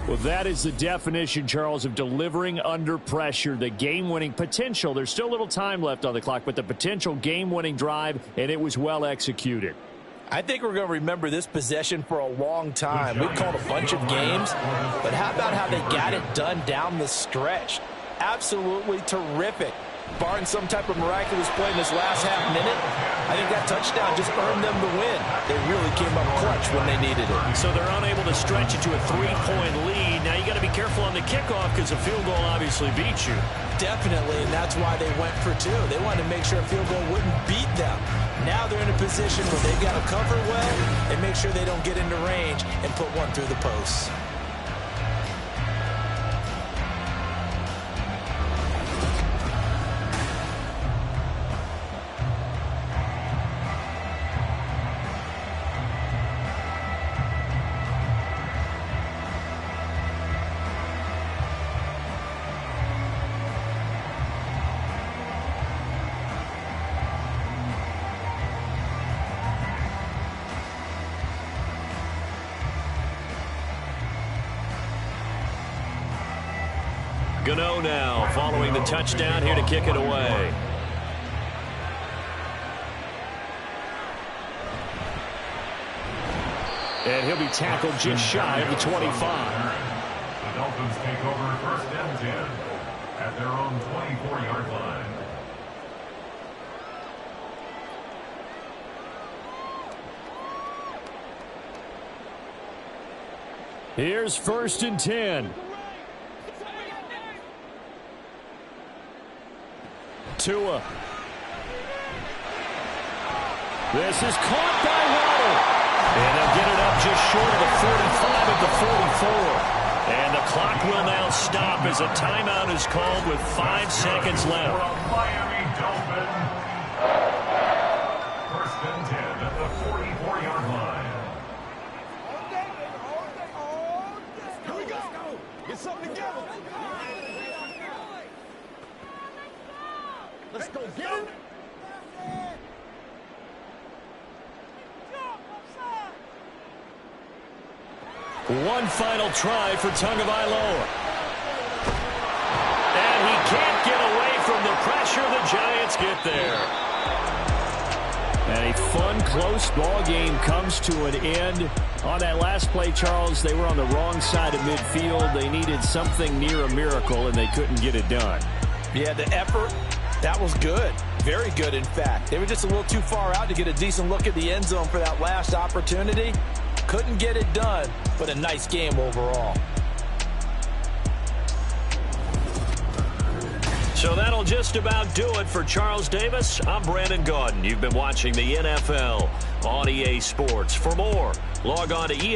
Well, that is the definition, Charles, of delivering under pressure. The game-winning potential. There's still a little time left on the clock, but the potential game-winning drive, and it was well executed. I think we're going to remember this possession for a long time. We called a bunch of games, but how about how they got it done down the stretch? Absolutely terrific. Barring some type of miraculous play in this last half minute, I think that touchdown just earned them the win. They really came up clutch when they needed it. So they're unable to stretch it to a 3-point lead. Now you got to be careful on the kickoff because a field goal obviously beats you. Definitely, and that's why they went for 2. They wanted to make sure a field goal wouldn't beat them. Now they're in a position where they've got to cover well and make sure they don't get into range and put one through the posts. Gano now following the touchdown here to kick it away. And he'll be tackled just shy of the 25. The Dolphins take over 1st and 10 at their own 24-yard line. Here's 1st and 10. Tua. This is caught by Waddle. And they'll get it up just short of the 45 at the 44. And the clock will now stop as a timeout is called with 5 seconds left. Miami Dolphins. 1st and 10 at the 44-yard line. Here we go. Get something together. Let's go get him. One final try for Tagovailoa. And he can't get away from the pressure. The Giants get there. And a fun, close ball game comes to an end. On that last play, Charles, they were on the wrong side of midfield. They needed something near a miracle, and they couldn't get it done. Yeah, the effort, that was good. Very good, in fact. They were just a little too far out to get a decent look at the end zone for that last opportunity. Couldn't get it done, but a nice game overall. So that'll just about do it for Charles Davis. I'm Brandon Gaudin. You've been watching the NFL on EA Sports. For more, log on to EA.